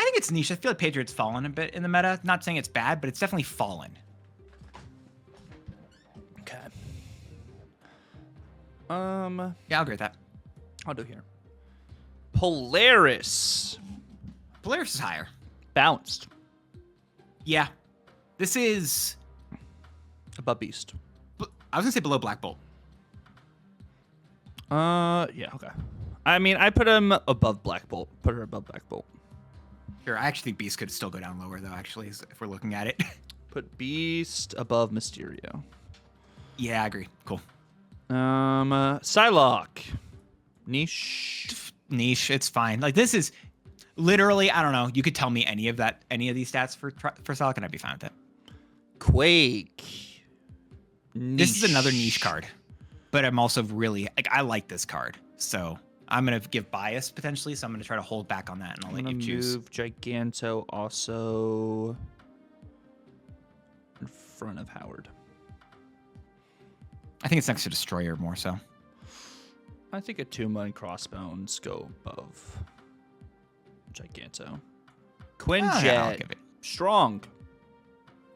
think it's niche. I feel like Patriot's fallen a bit in the meta. Not saying it's bad, but it's definitely fallen. Okay. Yeah, I'll agree with that. I'll do here. Polaris. Polaris is higher. Bounced. Yeah. This is Above Beast. I was gonna say below Black Bolt. Yeah, okay. I mean, I put him above Black Bolt. Put her above Black Bolt. Sure, I actually think Beast could still go down lower though, actually, if we're looking at it. Put Beast above Mysterio. Yeah, I agree. Cool. Psylocke. Niche. Niche, it's fine. Like this is literally, I don't know. You could tell me any of these stats for Psylocke, and I'd be fine with it. Quake. Niche. This is another niche card, but I'm also really I like this card, so I'm gonna give bias potentially. So I'm gonna try to hold back on that, and I'll let you choose. Move Giganto also in front of Howard. I think it's next to Destroyer more so. I think a 2-1 and Crossbones go above Giganto. Quinjet. Yeah, I'll give it. Strong.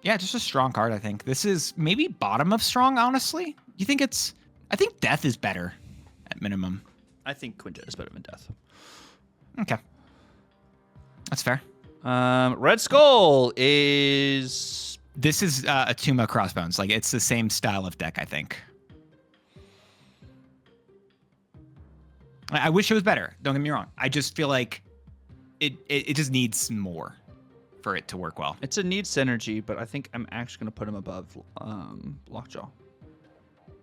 Yeah, just a strong card, I think. This is maybe bottom of strong, honestly. You think it's... I think Death is better, at minimum. I think Quinjet is better than Death. Okay. That's fair. Red Skull is... This is Atuma Crossbones. Like, it's the same style of deck, I think. I wish it was better. Don't get me wrong. I just feel like it just needs more for it to work well. It's a need synergy, but I think I'm actually going to put him above Lockjaw.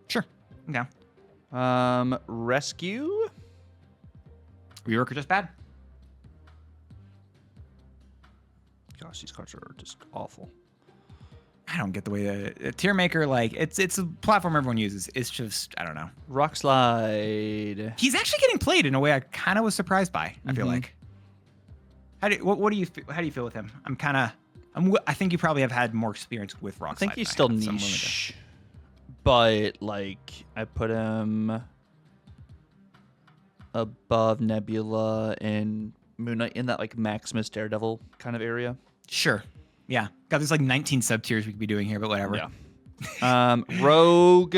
Sure. Yeah. Rescue. Rework are just bad. Gosh, these cards are just awful. I don't get the way a tier maker, like, it's a platform everyone uses. It's just, I don't know. Rock Slide. He's actually getting played in a way I kind of was surprised by. I feel like. How do you feel with him? I think you probably have had more experience with Rock Slide. I think he's still niche, but like I put him above Nebula and Moon Knight in that like Maximus Daredevil kind of area. Sure. Yeah. God, there's like 19 sub tiers we could be doing here, but whatever. Yeah. Rogue.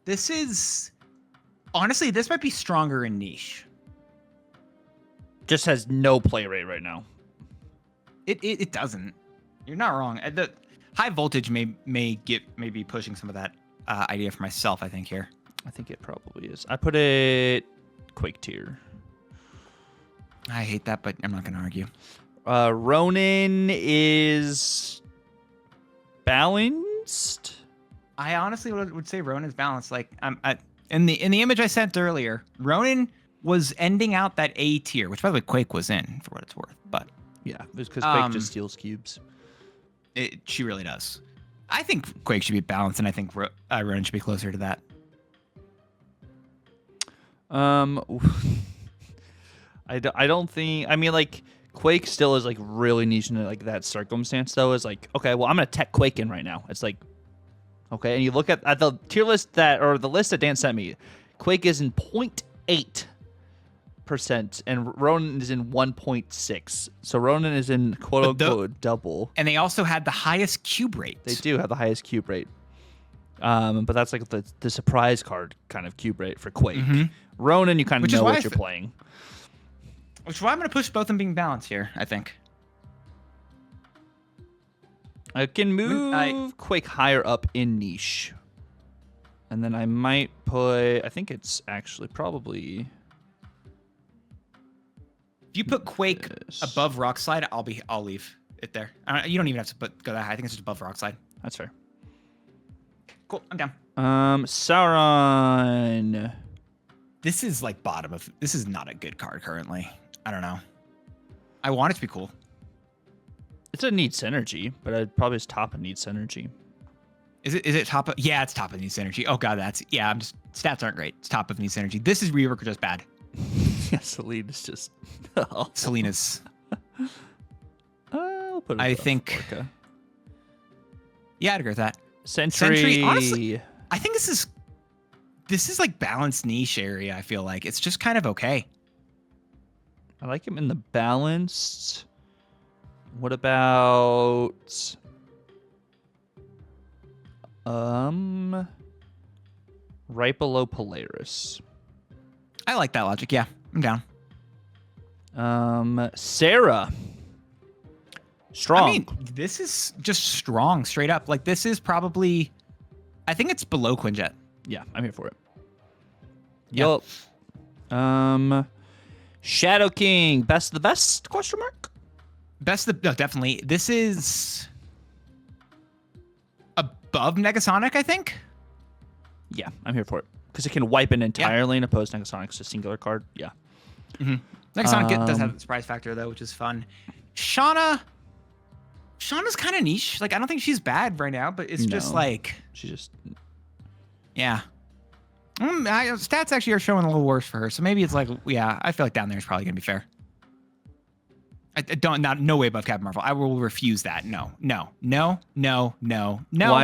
This is honestly, this might be stronger in niche. Just has no play rate right now. It doesn't. You're not wrong. The high voltage may be pushing some of that idea for myself, I think, here. I think it probably is. I put it Quake tier. I hate that, but I'm not going to argue. Ronin is balanced. I honestly would say Ronin is balanced. Like in the image I sent earlier, Ronin was ending out that A tier, which by the way Quake was in for what it's worth. But yeah, it's because Quake just steals cubes. She really does. I think Quake should be balanced, and I think Ronin should be closer to that. I don't think. I mean, like Quake still is like really niche in like that circumstance. Though is like, okay, well I'm gonna tech Quake in right now. It's like, okay, and you look at the tier list the list that Dan sent me. Quake is in 0.8%, and Ronin is in 1.6. So Ronin is in quote unquote double. And they also had the highest cube rate. They do have the highest cube rate. But that's like the surprise card kind of cube rate for Quake. Ronin, you kind of know what you're playing. Which is why I'm going to push both of them being balanced here, I think. I can move Quake higher up in niche. And then I might put... I think it's actually probably... If you put Quake above Rock Slide, I'll leave it there. You don't even have to go that high. I think it's just above Rock Slide. That's fair. Cool, I'm down. Sauron. This is like bottom of... This is not a good card currently. I don't know. I want it to be cool. It's a need synergy, but I'd probably just top of need synergy. Is it top of... Yeah, it's top of need synergy. Oh god, yeah, stats aren't great. It's top of need synergy. This is rework or just bad. Yeah, Selena's just... Selena's... I'll put it I think... Orca. Yeah, I'd agree with that. Sentry. Honestly, I think this is like balanced niche area, I feel like. It's just kind of okay. I like him in the balanced. What about right below Polaris? I like that logic. Yeah, I'm down. Sarah. Strong. I mean, this is just strong, straight up. Like, this is probably... I think it's below Quinjet. Yeah, I'm here for it. Yep. Shadow King. Best of the best? Question mark? No, definitely. This is... above Negasonic, I think? Yeah, I'm here for it. Because it can wipe an entire lane opposed to Negasonic's a singular card. Yeah. Negasonic does have the surprise factor, though, which is fun. Shauna's kind of niche. Like, I don't think she's bad right now, but it's just like... She just... Yeah. Stats actually are showing a little worse for her, so maybe it's like, yeah, I feel like down there is probably going to be fair. No way above Captain Marvel. I will refuse that. No. Why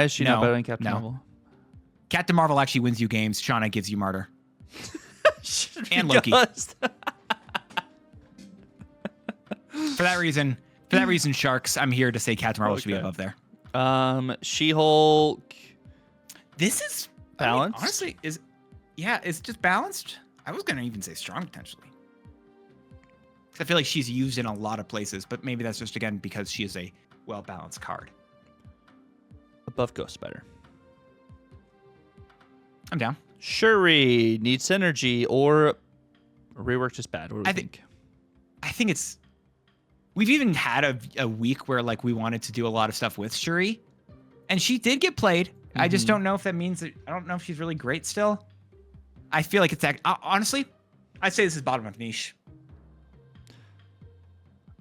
is she not better than Captain Marvel? Captain Marvel actually wins you games. Shauna gives you Martyr. And Loki. For that reason, Sharks, I'm here to say Captain Marvel should be above there. She-Hulk. This is balanced. Honestly, it's just balanced. I was gonna even say strong potentially. I feel like she's used in a lot of places, but maybe that's just again because she is a well-balanced card. Above Ghost Spider. I'm down. Shuri needs synergy or rework just bad. What do we think? I think it's. We've even had a week where like we wanted to do a lot of stuff with Shuri, and she did get played. I just don't know if that means that. I don't know if she's really great still. I feel like it's honestly, I'd say this is bottom of niche.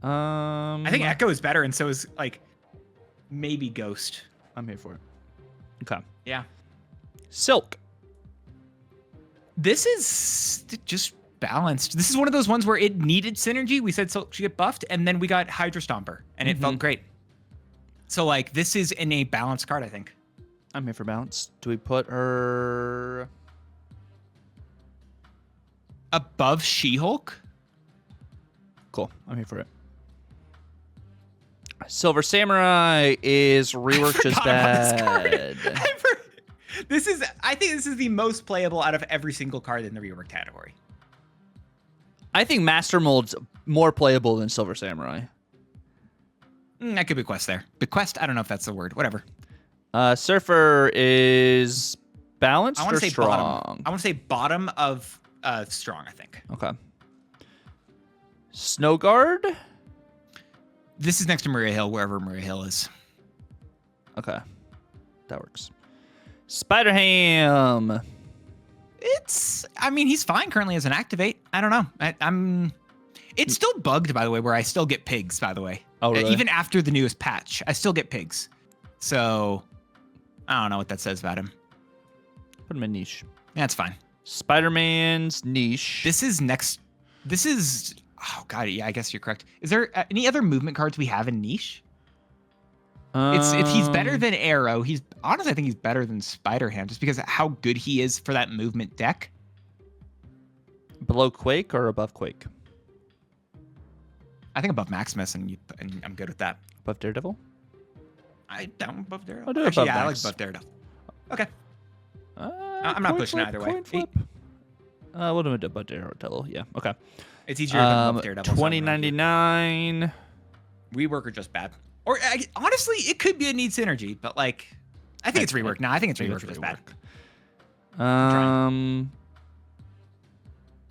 I think Echo is better, and so is like maybe Ghost. I'm here for it. Okay. Yeah. Silk. This is just balanced. This is one of those ones where it needed synergy. We said Silk should get buffed, and then we got Hydra Stomper, and it felt great. So like this is in a balanced card, I think. I'm here for balance. Do we put her above She-Hulk? Cool. I'm here for it. Silver Samurai is reworked just bad. I think this is the most playable out of every single card in the rework category. I think Master Mold's more playable than Silver Samurai. That could be Quest there. Bequest, I don't know if that's the word. Whatever. Surfer is balanced or strong? Bottom. I want to say bottom of strong, I think. Okay. Snow Guard? This is next to Maria Hill, wherever Maria Hill is. Okay. That works. Spider-Ham. I mean, he's fine currently as an activate. I don't know. It's still bugged, by the way, where I still get pigs, by the way. Oh, really? Even after the newest patch, I still get pigs. So, I don't know what that says about him. Put him in niche. That's fine. Spider-Man's niche. This is, oh, God, yeah, I guess you're correct. Is there any other movement cards we have in niche? If he's better than Arrow, honestly, I think he's better than Spider-Ham just because of how good he is for that movement deck. Below Quake or above Quake? I think above Maximus, and I'm good with that. Above Daredevil? I don't above Daredevil. I'll do Actually, above yeah, Max. I like above Daredevil. Okay. I'm not pushing either way. Coin flip. We'll do above Daredevil. Yeah. Okay. It's easier than above Daredevil. 2099. Rework are just bad. Or honestly, it could be a need synergy, but like, I think it's rework. I think it's rework just bad.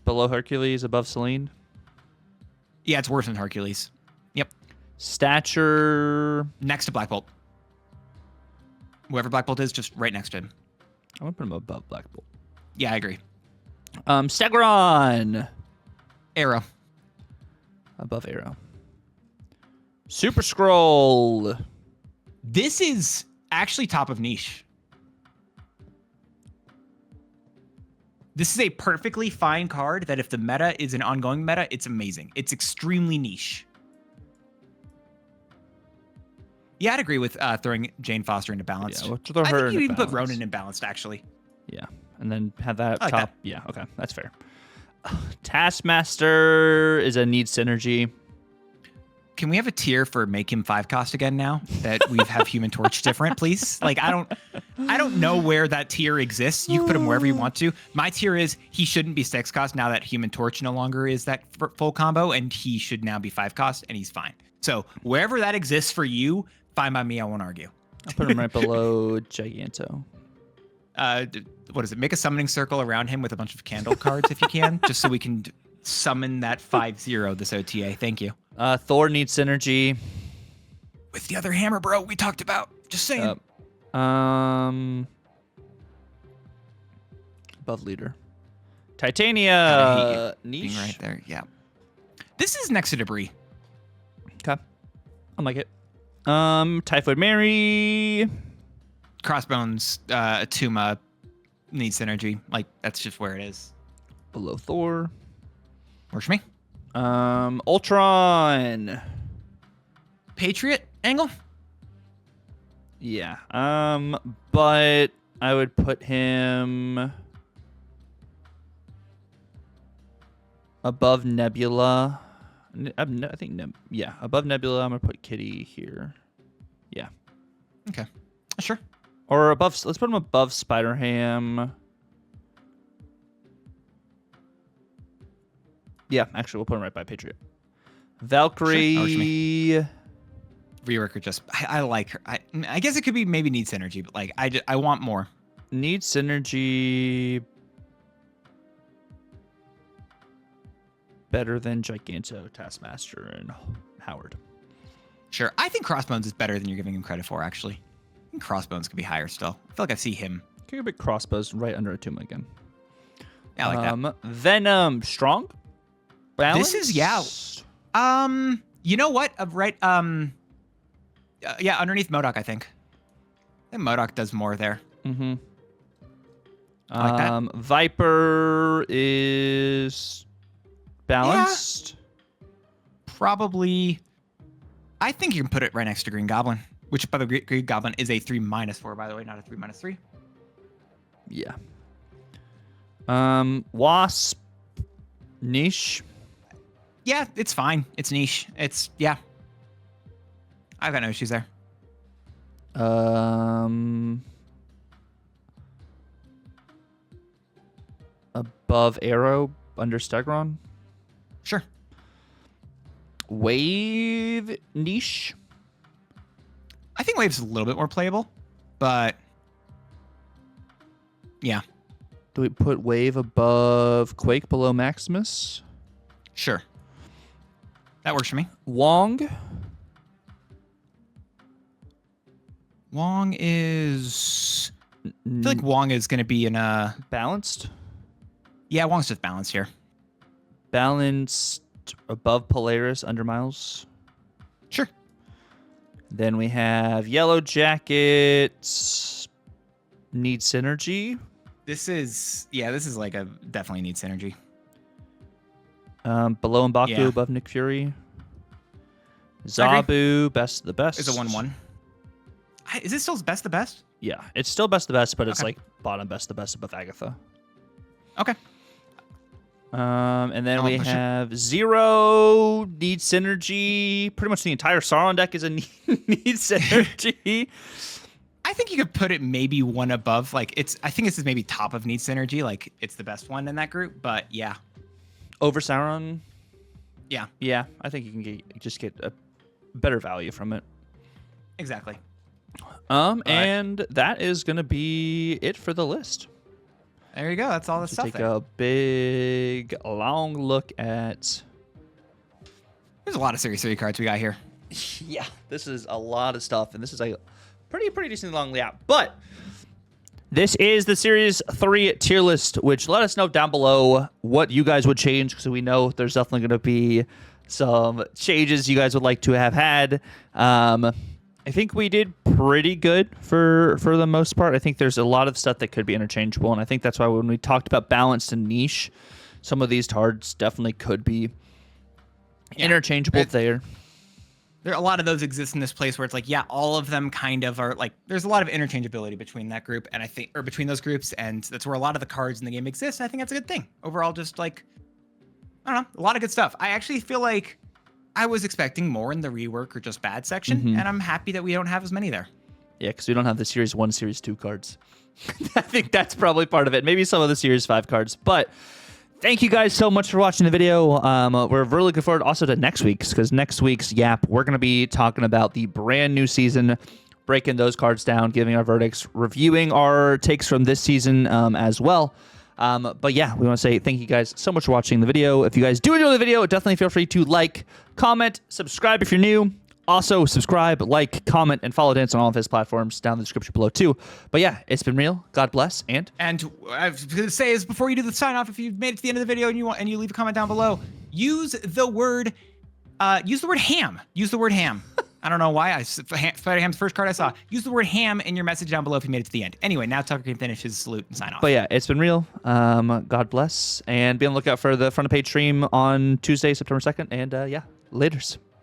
Below Hercules, above Selene. Yeah, it's worse than Hercules. Yep. Stature. Next to Black Bolt. Whoever Black Bolt is, just right next to him. I'm gonna put him above Black Bolt. Yeah, I agree. Stegron. Arrow. Above Arrow. Super Scroll. This is actually top of niche. This is a perfectly fine card that if the meta is an ongoing meta, it's amazing. It's extremely niche. Yeah, I'd agree with throwing Jane Foster into balanced. Yeah, we'll throw her I think you even balanced. put Ronan in balanced, actually. Yeah, and then have that I like top. that. Yeah, okay, that's fair. Taskmaster is a need synergy. Can we have a tier for make him 5-cost again now that we have Human Torch different, please? Like, I don't know where that tier exists. You can put him wherever you want to. My tier is he shouldn't be 6-cost now that Human Torch no longer is that full combo, and he should now be 5-cost, and he's fine. So wherever that exists for you, fine by me. I won't argue. I'll put him right below Giganto. What is it? Make a summoning circle around him with a bunch of candle cards if you can, just so we can summon that 5/0 this OTA. Thank you. Thor needs synergy. With the other hammer, bro, we talked about. Just saying. Above leader. Titania. Niche. Being right there. Yeah. This is next to Debris. Okay. I like it. Typhoid Mary. Crossbones, Atuma needs synergy. Like, that's just where it is. Below Thor. Works for me. Ultron. Patriot angle? Yeah. But I would put him above Nebula. I think above Nebula. I'm gonna put Kitty here. Yeah. Okay. Sure. Or above. Let's put him above Spider-Ham. Yeah, actually, we'll put him right by Patriot. Valkyrie. Sure. Reworker just. I like her. I guess it could be maybe need synergy, but like I want more. Need synergy better than Giganto, Taskmaster, and Howard. Sure. I think Crossbones is better than you're giving him credit for, actually. I think Crossbones could be higher still. I feel like I see him. Cubic Crossbows right under Atuma again. Yeah, I like that. Venom, strong? Balanced? This is, yeah. You know what? Yeah, underneath MODOK, I think. I think MODOK does more there. Mm-hmm. I like that. Viper is balanced. Yeah, probably. I think you can put it right next to Green Goblin, which by the way, Green Goblin is a 3-4, by the way, not a 3-3. Yeah. Wasp, niche. Yeah, it's fine. It's niche. Yeah. I've got no issues there. Above Arrow, under Stegron. Sure. Wave, niche. I think Wave's a little bit more playable, but yeah. Do we put Wave above Quake, below Maximus? Sure. That works for me. Wong. Wong is... I feel like Wong is going to be in a... Balanced? Yeah, Wong's just balanced here. Balanced above Polaris, under Miles. Sure. Then we have Yellow Jackets. Need synergy. This is like a definitely need synergy. Below M'Baku, Yeah. above Nick Fury. Zabu, best of the best. It's a 1-1. Is it still best the best? Yeah, it's still best of the best, but it's Okay. like bottom best of the best above Agatha. Okay. And then I'll we push it. have Zero, need synergy. Pretty much the entire Sauron deck is a need synergy. I think you could put it maybe one above. Like I think this is maybe top of need synergy. Like it's the best one in that group. But yeah. Over Sauron. Yeah. Yeah, I think you can get a better value from it. Exactly. And that is gonna be it for the list. There you go. That's all the To stuff take there. a big, long look at. There's a lot of Series 3 cards we got here. Yeah, this is a lot of stuff, and this is a pretty decently long layout. But this is the Series 3 tier list, which let us know down below what you guys would change, because we know there's definitely going to be some changes you guys would like to have had. I think we did pretty good for the most part. I think there's a lot of stuff that could be interchangeable, and I think that's why when we talked about balanced and niche, some of these cards definitely could be interchangeable there. There are a lot of those exist in this place where it's like, yeah, all of them kind of are like, there's a lot of interchangeability between that group and between those groups. And that's where a lot of the cards in the game exist. And I think that's a good thing. Overall, just like, I don't know, a lot of good stuff. I actually feel like I was expecting more in the rework or just bad section. And I'm happy that we don't have as many there. Yeah, because we don't have the Series 1, Series 2 cards. I think that's probably part of it. Maybe some of the Series 5 cards. But thank you guys so much for watching the video. We're really looking forward also to next week's, because next week's Yap, we're going to be talking about the brand new season, breaking those cards down, giving our verdicts, reviewing our takes from this season as well. But yeah, we want to say thank you guys so much for watching the video. If you guys do enjoy the video, definitely feel free to like, comment, subscribe if you're new. Also, subscribe, like, comment, and follow Dance on all of his platforms down in the description below, too. But yeah, it's been real. God bless, and I was going to say is before you do the sign off, if you've made it to the end of the video and you leave a comment down below, use the word ham. Use the word ham. I don't know why. Spider-Ham's first card I saw. Use the word ham in your message down below if you made it to the end. Anyway, now Tucker can finish his salute and sign off. But yeah, it's been real. God bless, and be on the lookout for the front of page stream on Tuesday, September 2nd. And yeah, laters.